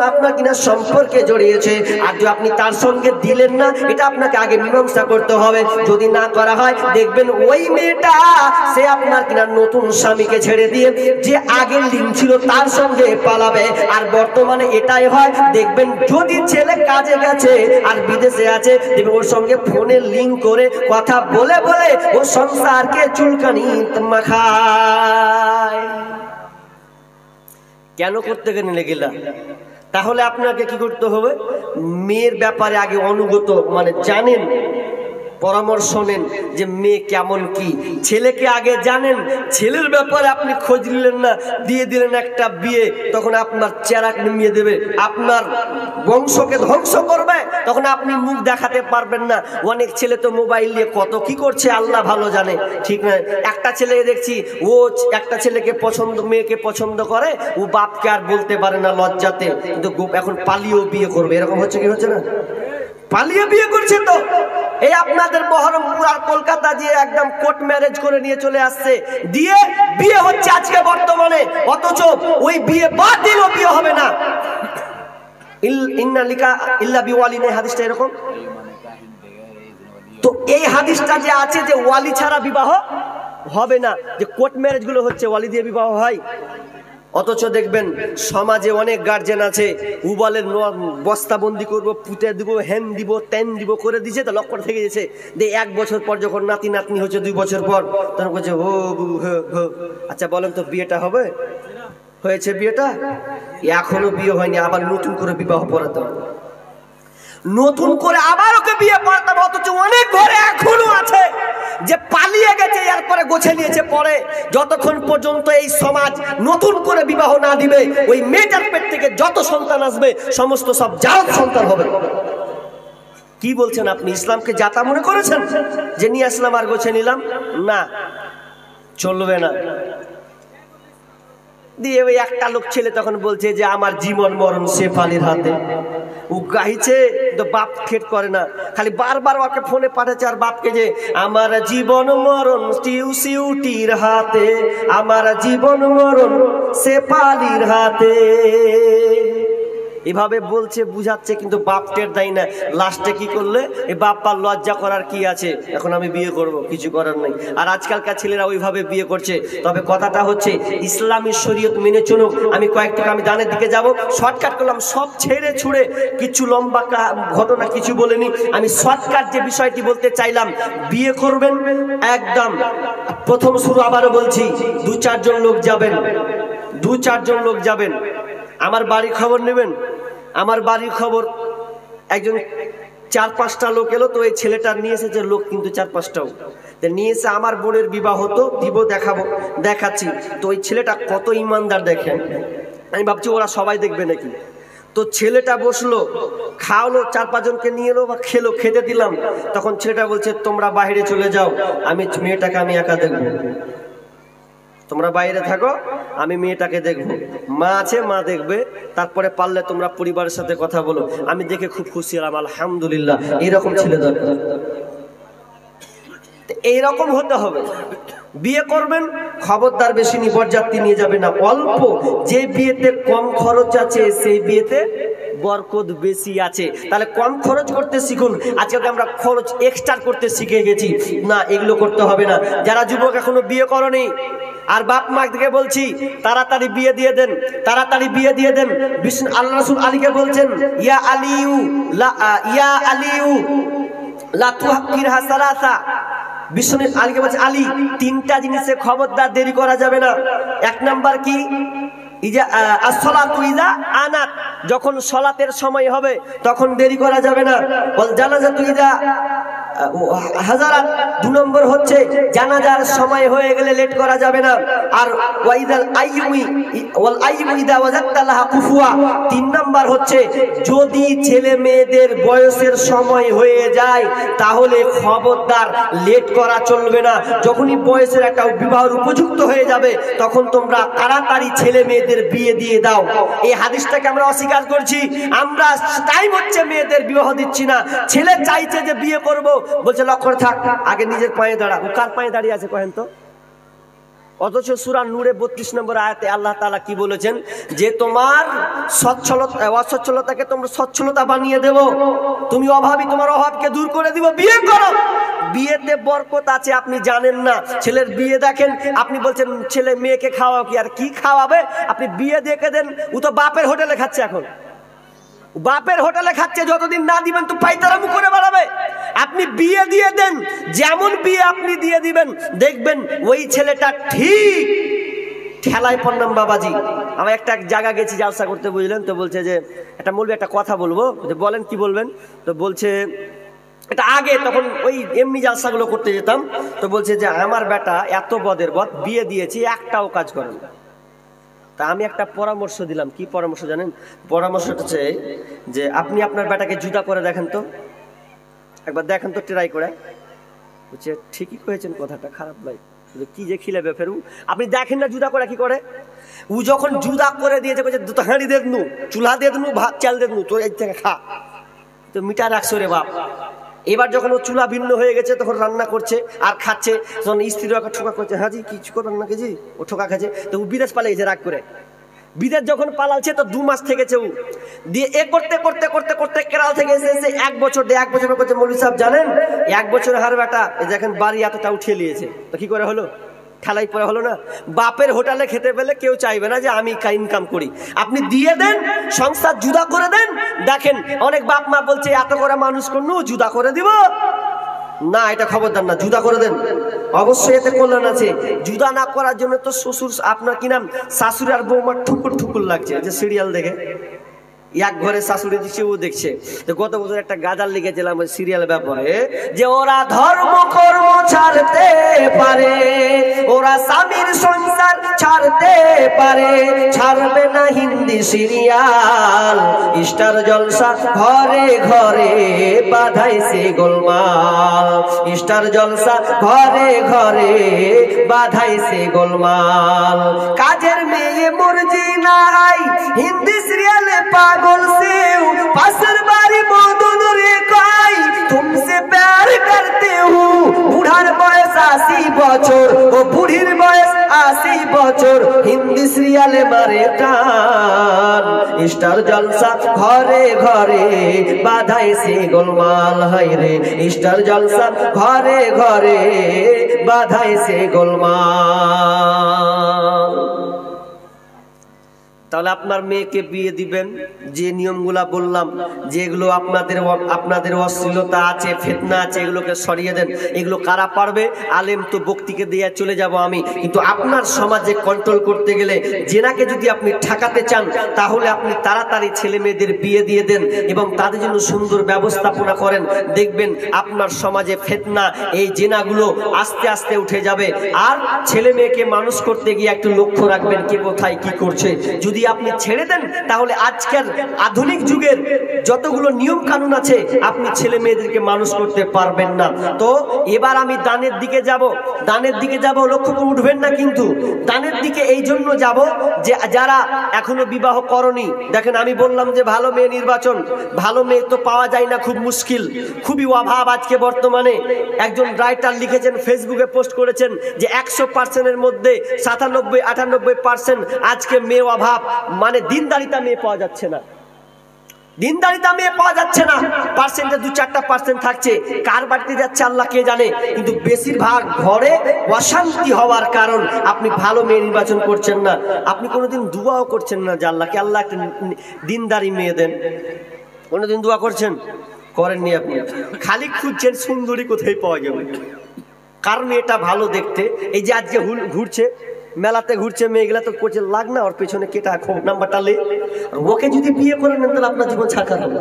আপনার কিনা সম্পর্কে জড়িয়েছে, আর যদি আপনি তার সঙ্গে দিলেন না, এটা আপনাকে আগে মীমাংসা করতে হবে, যদি না করা হয় দেখবেন ওই মেয়েটা সে আপনার কিনা নতুন স্বামীকে ছেড়ে দিয়ে যে আগের লিঙ্ক ছিল তার সঙ্গে পালাবে। আর বর্তমানে এটাই হয়, দেখবেন যদি ছেলে কাজে গেছে আর বিদেশে আছে, দেখবেন ওর সঙ্গে ফোনে লিঙ্ক করে কথা বলে বলে ও সংসারকে চুলকানি মাখায়। কেন করতে গেলে গেলা? তাহলে আপনাকে কি করতে হবে, মেয়ের ব্যাপারে আগে অনুগত মানে জানেন, পরামর্শ নেন যে মেয়ে কেমন কি, ছেলেকে আগে জানেন, ছেলের ব্যাপারে আপনি খোঁজ নিলেন না, দিয়ে দিলেন একটা বিয়ে, তখন আপনার চেহারা নিয়ে দেবে, আপনার বংশকে ধ্বংস করবে, তখন আপনি মুখ দেখাতে পারবেন না। অনেক ছেলে তো মোবাইল নিয়ে কত কি করছে আল্লাহ ভালো জানে, ঠিক না? একটা ছেলে দেখছি ও একটা ছেলেকে পছন্দ, মেয়েকে পছন্দ করে, ও বাপকে আর বলতে পারে না লজ্জাতে, কিন্তু এখন পালিয়েও বিয়ে করবে, এরকম হচ্ছে কি হচ্ছে না? পালিয়ে বিয়ে করছে তো। এই আপনাদের বহরমপুর আর কলকাতা দিয়ে একদম কোর্ট ম্যারেজ করে নিয়ে চলে আসছে, দিয়ে বিয়ে হচ্ছে আজকে বর্তমানে, অথচ ওই বিয়ে বাতিলও বিয়ে হবে না। ইন্না লিকা ইল্লা বিওয়ালিন, এই হাদিসটা এরকম। তো এই হাদিসটা যে আছে যে ওয়ালি ছাড়া বিবাহ হবে না, যে কোর্ট ম্যারেজ গুলো হচ্ছে ওয়ালি দিয়ে বিবাহ হয়, অথচ দেখবেন সমাজে অনেক গার্জেন আছে ও বলে বস্তাবন্দি করবো, পুঁতে দিব, হ্যান দিব, তেন দিব করে দিয়েছে, তো লক্ষ্য থেকে গেছে, দিয়ে 1 বছর পর যখন নাতি নাতনি হচ্ছে, 2 বছর পর তখন বলছে হো হো। আচ্ছা বলেন তো বিয়েটা হবে? হয়েছে বিয়েটা? এখনো বিয়ে হয়নি, আবার নতুন করে বিবাহ পড়াতে হবে, নতুন করে আবার ওকে বিয়ে পড়াতে হবে। অথচ অনেক ঘরে এখনো আছে যে পালিয়ে গেছে, এরপরে গোছে নিয়েছে পরে, যতক্ষণ পর্যন্ত এই সমাজ নতুন করে বিবাহ না দিবে, ওই মেয়েটার পেট থেকে যত সন্তান আসবে সমস্ত সব জাত সন্তান হবে। কি বলছেন আপনি? ইসলামকে জাতা মনে করেছেন যে নিয়ে আসলাম আর গোছে নিলাম? না, চলবে না। দিয়ে ওই একটা লোক ছেলে তখন বলছে যে আমার জীবন মরণ শেফালির হাতে, ও গাইছে তো বাপ খেট করে না, খালি বারবার ওকে ফোনে পাঠাচ্ছে আর বাপকে যে আমার জীবন মরণ সিউটির হাতে, আমার জীবন মরণ শেফালির হাতে। এভাবে বলছে বুঝাচ্ছে, কিন্তু বাপ টের দেয় না। লাস্টে কি করলে এই বাপ্পার লজ্জা করার কি আছে, এখন আমি বিয়ে করব, কিছু করার নেই। আর আজকালকার ছেলেরা ওইভাবে বিয়ে করছে। তবে কথাটা হচ্ছে ইসলামী শরীয়ত মেনে চলুক। আমি কয়েকটা আমি দানের দিকে যাব, শর্টকাট করলাম, সব ছেড়ে ছুড়ে কিছু লম্বা ঘটনা কিছু বলিনি। আমি শর্টকাট যে বিষয়টি বলতে চাইলাম, বিয়ে করবেন একদম প্রথম শুরু, আবারও বলছি, 2-4 জন লোক যাবেন, 2-4 জন লোক যাবেন। আমার বাড়ির খবর নেবেন। আমার বাড়ির খবর একজন 4-5টা লোক এলো, তো এই ছেলেটা নিয়ে এসেছে লোক কিন্তু 4-5টাও নিয়ে এসে আমার বোনের বিবাহ হতো, দিব, দেখাবো, দেখাচ্ছি। তো ওই ছেলেটা কত ইমানদার দেখেন। আমি ভাবছি ওরা সবাই দেখবে নাকি। তো ছেলেটা বসলো, খাওয়ালো, 4-5 জনকে নিয়ে এলো বা খেলো, খেতে দিলাম। তখন ছেলেটা বলছে তোমরা বাইরে চলে যাও, আমি মেয়েটাকে আমি একা দেখবো, তোমরা বাইরে থাকো, আমি মেয়েটাকে দেখবো, মা আছে মা দেখবে, তারপরে পারলে তোমরা পরিবারের সাথে কথা বলো। আমি দেখে খুব খুশি হলাম, আলহামদুলিল্লাহ, এইরকম ছেলে দরকার। এইরকম হতে হবে। বিয়ে করবেন খবরদার বেশি বরযাত্রী নিয়ে যাবে না, অল্প। যে বিয়েতে কম খরচ আছে সেই বিয়েতে বরকত বেশি আছে। তাহলে কম খরচ করতে শিখুন। আজকে আমরা খরচ এক্সট্রা করতে শিখে গেছি, না, এগুলো করতে হবে না। যারা যুবক এখনো বিয়ে করনি, আর বাপ মা থেকে বলছি তাড়াতাড়ি বিয়ে দিয়ে দেন, তাড়াতাড়ি বিয়ে দিয়ে দেন। আল্লাহ রাসূল আলীকে বলছেন, ইয়া আলিউ লা তুহাক্কিরহা সালাসা। বিষ্ণু আলীকে বলছে, আলী 3টা জিনিসে খবরদার দেরি করা যাবে না। 1 নাম্বার কি, যখন সলাতের সময় হবে তখন দেরি করা যাবে না। হাজারাত 2 নম্বর হচ্ছে জানাজার সময় হয়ে গেলে লেট করা যাবে না। আর 3 নম্বর হচ্ছে যদি ছেলে মেয়েদের বয়সের সময় হয়ে যায় তাহলে খবরদার লেট করা চলবে না। যখনই বয়সের একটা বিবাহের উপযুক্ত হয়ে যাবে তখন তোমরা তাড়াতাড়ি ছেলে মেয়েদের বিয়ে দিয়ে দাও। এই হাদিসটাকে আমরা অস্বীকার করছি। আমরা টাইম হচ্ছে মেয়েদের বিবাহ দিচ্ছি না। ছেলে চাইছে যে বিয়ে করব, বলছে লক্ষ্য থাক, আগে নিজের পায়ে দাঁড়া। ও কার পায়ে দাঁড়িয়ে আছে কহেন তো? অথচ সূরা নূরে 32 নম্বর আয়াতে আল্লাহ তাআলা কি বলেছেন, যে তোমার অসচ্ছলতাকে তোমরা সচ্ছলতা বানিয়ে দেব, তুমি অভাবী, তোমার অভাবকে দূর করে দিব, বিয়ে করো। বিয়েতে বরকত আছে আপনি জানেন না। ছেলের বিয়ে দেখেন, আপনি বলছেন ছেলে মেয়েকে খাওয়াও, কি আর কি খাওয়াবে? আপনি বিয়ে দেখে দেন, ও তো বাপের হোটেলে খাচ্ছে, এখন বাপের হোটেলে খাচ্ছে, যতদিন না দিবেন তো পাইতারামু করে বেড়াবে। আপনি বিয়ে দিয়ে দেন, যেমন বিয়ে আপনি দিয়ে দিবেন দেখবেন ওই ছেলেটা ঠিক ঠেলায় পড়লাম বাবাজি। আমি একটা জায়গা গেছি জালসা করতে, বুঝলেন তো, বলছে যে একটা বলবে, একটা কথা বলবো। বলেন কি বলবেন? তো বলছে এটা আগে তখন ওই এমনি জালসাগুলো করতে যেতাম, তো বলছে যে আমার বেটা এত বদের বদ, বিয়ে দিয়েছি একটাও কাজ করে না। তা আমি একটা পরামর্শ দিলাম। কি পরামর্শ জানেন? পরামর্শটা হচ্ছে যে আপনি আপনার বেটাকে জুদা করে দেখেন তো, একবার দেখেন তো, ট্রাই করে। বলছে ঠিকই করেছেন, কথাটা খারাপ নয়, কি যে খিলাবে ফেরু। আপনি দেখেন না জুদা করে কি করে। ও যখন জুদা করে দিয়েছে, বলছে দুটো হাঁড়ি দিয়ে দনু, চুলা দিয়ে দনু, ভাত চাল দিয়ে দনু, তোর এই থেকে খা, তো মিটা রাখছো রে বাপ। এবার যখন ও চুলা ভিন্ন হয়ে গেছে তখন রান্না করছে আর খাচ্ছে, তখন স্ত্রীর ওকে ঠোকা করছে, হ্যাঁ জি কিছু করেন না কেজি, ও ঠোকা খাচ্ছে। তো ও বিদেশ পালিয়েছে রাগ করে। বিদেশ যখন পালালছে তো 2 মাস থেকেছে ও, দিয়ে এ করতে করতে করতে করতে কেরাল থেকে এসে 1 বছর দিয়ে 1 বছর করছে। মৌলভী সাহেব জানেন 1 বছর হার বেটা দেখেন বাড়ি এতটা উঠিয়ে নিয়েছে, তো কি করে হলো? ঠেলাই পরে হলো না। বাপের হোটেলে খেতে পেলে কেউ চাইবে না যে আমি ইনকাম করি। আপনি দিয়ে দেন, সংসার জুদা করে দেন। দেখেন অনেক বাপ মা বলছে এত করে মানুষ করনু জুদা করে দিব না, এটা খবরদার না, জুদা করে দেন। অবশ্যই এতে কল্যাণ আছে। জুদা না করার জন্য তো শ্বশুর, আপনার কি নাম, শাশুড়ি আর বৌমার ঠুকুর ঠুকুর লাগছে, যে সিরিয়াল দেখে এক ঘরে শাশুড়ি দিচ্ছে, ও দেখছে। তো গত বছর একটা গাজাল লিখেছিলাম ওই সিরিয়াল ব্যাপারে, যে ওরা ধর্ম কর্ম ছাড়তে পারে, ওরা স্বামীর সংসার ছাড়তে পারে, ছাড়বে না হিন্দি সিরিয়াল, স্টার জলসা ঘরে ঘরে বাধাইছে গোলমাল, স্টার জলসা ঘরে ঘরে বাধাইছে গোলমাল। কাজের মেয়ে মর্জি নাই, হিন্দি সিরিয়ালে पागल से पासर बारी मदन रे काई, तुमसे प्यार करते हूँ, बुढ़ार बयस 80 বছর, ও বুড়ির বয়স 80 বছর, হিন্দি সিরিয়ালে মারে টান। স্টার জলসা ঘরে ঘরে বাধাইছে গোলমাল, হায় রে স্টার জলসা ঘরে ঘরে বাধাইছে গোলমাল। তাহলে আপনার মেয়েকে বিয়ে দিবেন, যে নিয়মগুলা বললাম, যেগুলো আপনাদের অশ্লীলতা আছে, ফিতনা আছে, এগুলোকে সরিয়ে দেন। এগুলো কারা পারবে? আলেম তো বক্তিকে দিয়ে চলে যাব আমি, কিন্তু আপনার সমাজে কন্ট্রোল করতে গেলে, জেনাকে যদি আপনি ঠেকাতে চান, তাহলে আপনি তাড়াতাড়ি ছেলে মেয়েদের বিয়ে দিয়ে দেন এবং তাদের জন্য সুন্দর ব্যবস্থাপনা করেন। দেখবেন আপনার সমাজে ফিতনা, এই জেনাগুলো আস্তে আস্তে উঠে যাবে। আর ছেলে মেয়েকে মানুষ করতে গিয়ে একটু লক্ষ্য রাখবেন কে কোথায় কি করছে। যদি আপনি ছেড়ে দেন, তাহলে আজকের আধুনিক যুগের যতগুলো নিয়ম কানুন আছে, আপনি ছেলে মেয়েদেরকে মানুষ করতে পারবেন না। তো এবার আমি দানের দিকে যাব, দানের দিকে যাব, লক্ষ্য করে উঠবেন না কিন্তু। দানের দিকে এই জন্য যাব যে যারা এখনো বিবাহ করনি, দেখেন আমি বললাম যে ভালো মেয়ে নির্বাচন, ভালো মেয়ে তো পাওয়া যায় না, খুব মুশকিল, খুবই অভাব আজকে বর্তমানে। একজন রাইটার লিখেছেন, ফেসবুকে পোস্ট করেছেন যে 100%-এর মধ্যে 97-98% আজকে মেয়ে অভাব, মানে দিনদারিতা মেয়ে পাওয়া যাচ্ছে না, দিনদারিতা মেয়ে পাওয়া যাচ্ছে না। পার্সেন্টে 2-4% থাকছে, কার বাড়িতে যাচ্ছে আল্লাহ কে জানে। কিন্তু বেশিরভাগ ঘরে অশান্তি হওয়ার কারণ আপনি ভালো মেয়ে নির্বাচন করছেন না। আপনি কোনোদিন দুয়াও করছেন না যে আল্লাহকে আল্লাহ একটা দিনদারি মেয়ে দেন, কোনোদিন দোয়া করছেন? করেননি। আপনি খালি খুঁজছেন সুন্দরী কোথায় পাওয়া যাবে, কারণ এটা ভালো দেখতে। এই যে আজকে ঘুরছে মেলাতে, ঘুরছে মেয়েগুলা, তো করছে লাগ না ওর পেছনে কেটা নাম্বারটা লে, ওকে যদি বিয়ে করে নেন তাহলে আপনার জীবন ছাড়া হবে।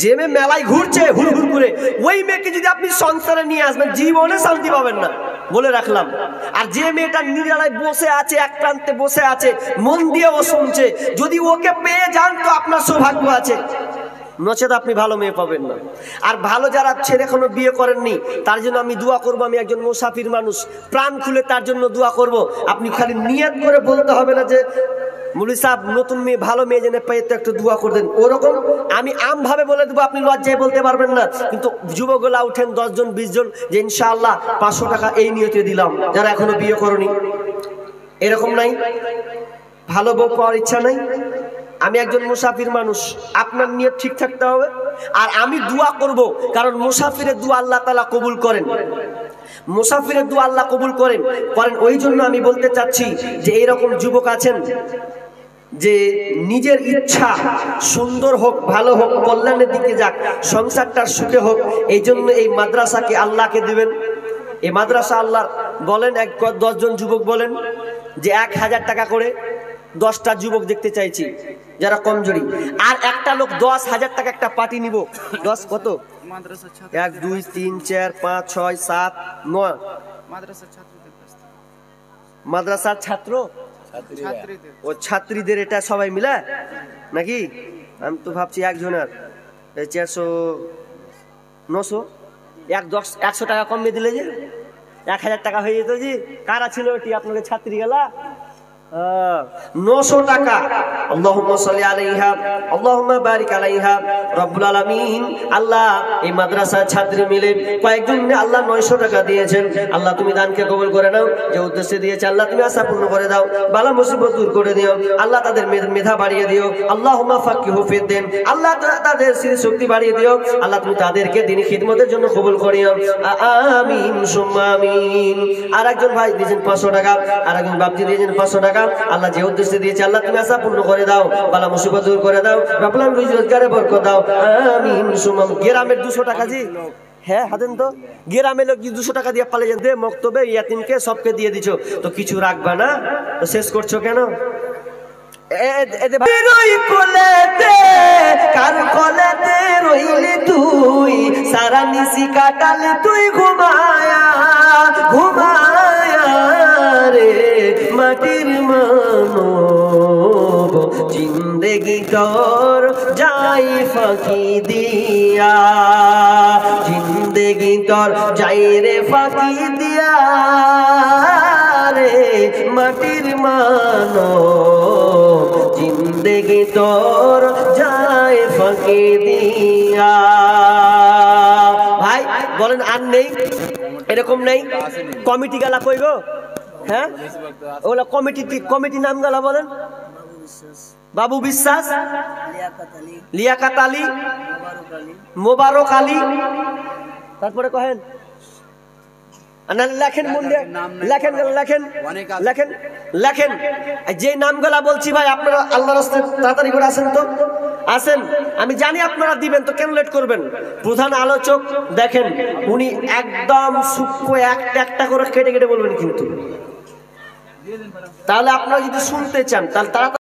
যে মেয়ে মেলায় ঘুরছে হুড় হুড় করে, ওই মেয়েকে যদি আপনি সংসারে নিয়ে আসবেন, জীবনে শান্তি পাবেন না, বলে রাখলাম। আর যে মেয়েটা নিরালায় বসে আছে, এক প্রান্তে বসে আছে, মন দিয়ে ও শুনছে, যদি ওকে পেয়ে যান তো আপনার সৌভাগ্য আছে, নচেত আপনি ভালো মেয়ে পাবেন না। আর ভালো যারা ছেলে এখনো বিয়ে করেননি, তার জন্য আমি দোয়া করব। আমি একজন মুসাফির মানুষ, প্রাণ খুলে তার জন্য দোয়া করব। আপনি খালি নিয়ত করে বলতে হবে না যে মুলি সাহেব নতুন মেয়ে, ভালো মেয়ে জেনে পেয়ে তো একটু দোয়া করে দেন, ওরকম আমি আমভাবে বলে দেবো, আপনি লজ্জায় বলতে পারবেন না। কিন্তু যুবকগুলা উঠেন 10 জন 20 জন যে ইনশাআল্লাহ 500 টাকা এই নিয়তে দিলাম, যারা এখনো বিয়ে করনি। এরকম নাই? ভালো বউ পাওয়ার ইচ্ছা নাই? আমি একজন মুসাফির মানুষ, আপনার নিয়ত ঠিক থাকতে হবে। আর আমি দোয়া করব, কারণ মুসাফিরের দোয়া আল্লাহ তাআলা কবুল করেন, মুসাফিরের দোয়া আল্লাহ কবুল করেন। ওই জন্য আমি বলতে চাচ্ছি যে এইরকম যুবক আছেন যে নিজের ইচ্ছা সুন্দর হোক, ভালো হোক, কল্যাণের দিকে যাক, সংসারটার সুখে হোক, এই জন্য এই মাদ্রাসাকে আল্লাহকে দিবেন। এই মাদ্রাসা আল্লাহ বলেন, 10 জন যুবক বলেন যে 1000 টাকা করে 10টা যুবক দেখতে চাইছি যারা কমজোরি। আর একটা লোক 10,000 টাকা একটা পার্টি নিব। 10 কত? 1 2 3 4 5 6 7 9 মাদ্রাসার ছাত্র, ও ছাত্রীদের এটা সবাই মিলে নাকি? আমি তো ভাবছি একজনের 400 900 100 টাকা কমিয়ে দিলে যে 1000 টাকা হয়ে যেত। জি কারা ছিল ওটি আপনাদের ছাত্রী গেলা? 900 টাকা। আল্লাহুম্মা সাল্লি আলাইহা আল্লাহুম্মা বারিক আলাইহা রব্বুল আলামিন। আল্লাহ এই মাদ্রাসার ছাত্রী মিলে কয়েকজন আল্লাহ 900 টাকা দিয়েছেন। আল্লাহ তুমি দানকে কবুল করে নাও, যে উদ্দেশ্যে দিয়েছে আল্লাহ তুমি আশা পূর্ণ করে দাও, বালা মুসিবত দূর করে দিও আল্লাহ, তাদের মেধা বাড়িয়ে দিও। আল্লাহুম্মা ফাক্কিহু ফিদ্দিন, আল্লাহ তাদের স্মৃতি বাড়িয়ে দিও আল্লাহ, তুমি তাদেরকে দ্বীনি খিদমতের জন্য কবুল করিও, আমিন সুম্মা আমিন। আর একজন ভাই দিয়েছেন 500 টাকা, আর একজন বাপজি দিয়েছেন 500 টাকা। আল্লাহ যে উদ্দেশ্যে দিয়েছে আল্লাহ তুমি আশা পূর্ণ করে দাও, বালা মুসিবত দূর করে দাও, রব্বুল আলামিন রুজি রোজগারে বরকত দাও, আমিন সুম্মা। গ্রামের 200 টাকা জি, হ্যাঁ হাতেন তো, গ্রামে লোক 200 টাকা দিয়ে পালে যেতে, মক্তবে ইয়াতিমকে সবকে দিয়ে দিছো, তো কিছু রাখবা না, তো শেষ করছো কেন? কার কলেতে রইলি তুই, সারা নিশি কাটালে তুই ঘুমায়া ঘুমায়া রে মাটির মানব, জিন্দেগি তোর যাই ফাঁকি দিয়া, জিন্দেগি তোর যাই রে ফাঁকি দিয়া রে মাটির মানব, জিন্দেগি তোর যায় ফাঁকি দিয়া। ভাই বলেন আর নেই? এরকম নেই? কমিটি গালা কইব? হ্যাঁ, ওগুলা কমিটি নাম গালা বলেন। বাবু বিশ্বাস, লিয়াকাত আলী, মোবারক আলী, তারপরে কহেন লেখেন মুন্ডে, লেখেন লেখেন লেখেন লেখেন। যে নামগুলা বলছি ভাই আপনারা আল্লাহর রাস্তায় তাড়াতাড়ি করে আসেন তো, আসেন। আমি জানি আপনারা দিবেন, তো কেন লেট করবেন? প্রধান আলোচক দেখেন, উনি একদম সূক্ষ্ম একটা একটা করে কেটে কেটে বলবেন কিন্তু। তাহলে আপনারা যদি শুনতে চান তাহলে তারা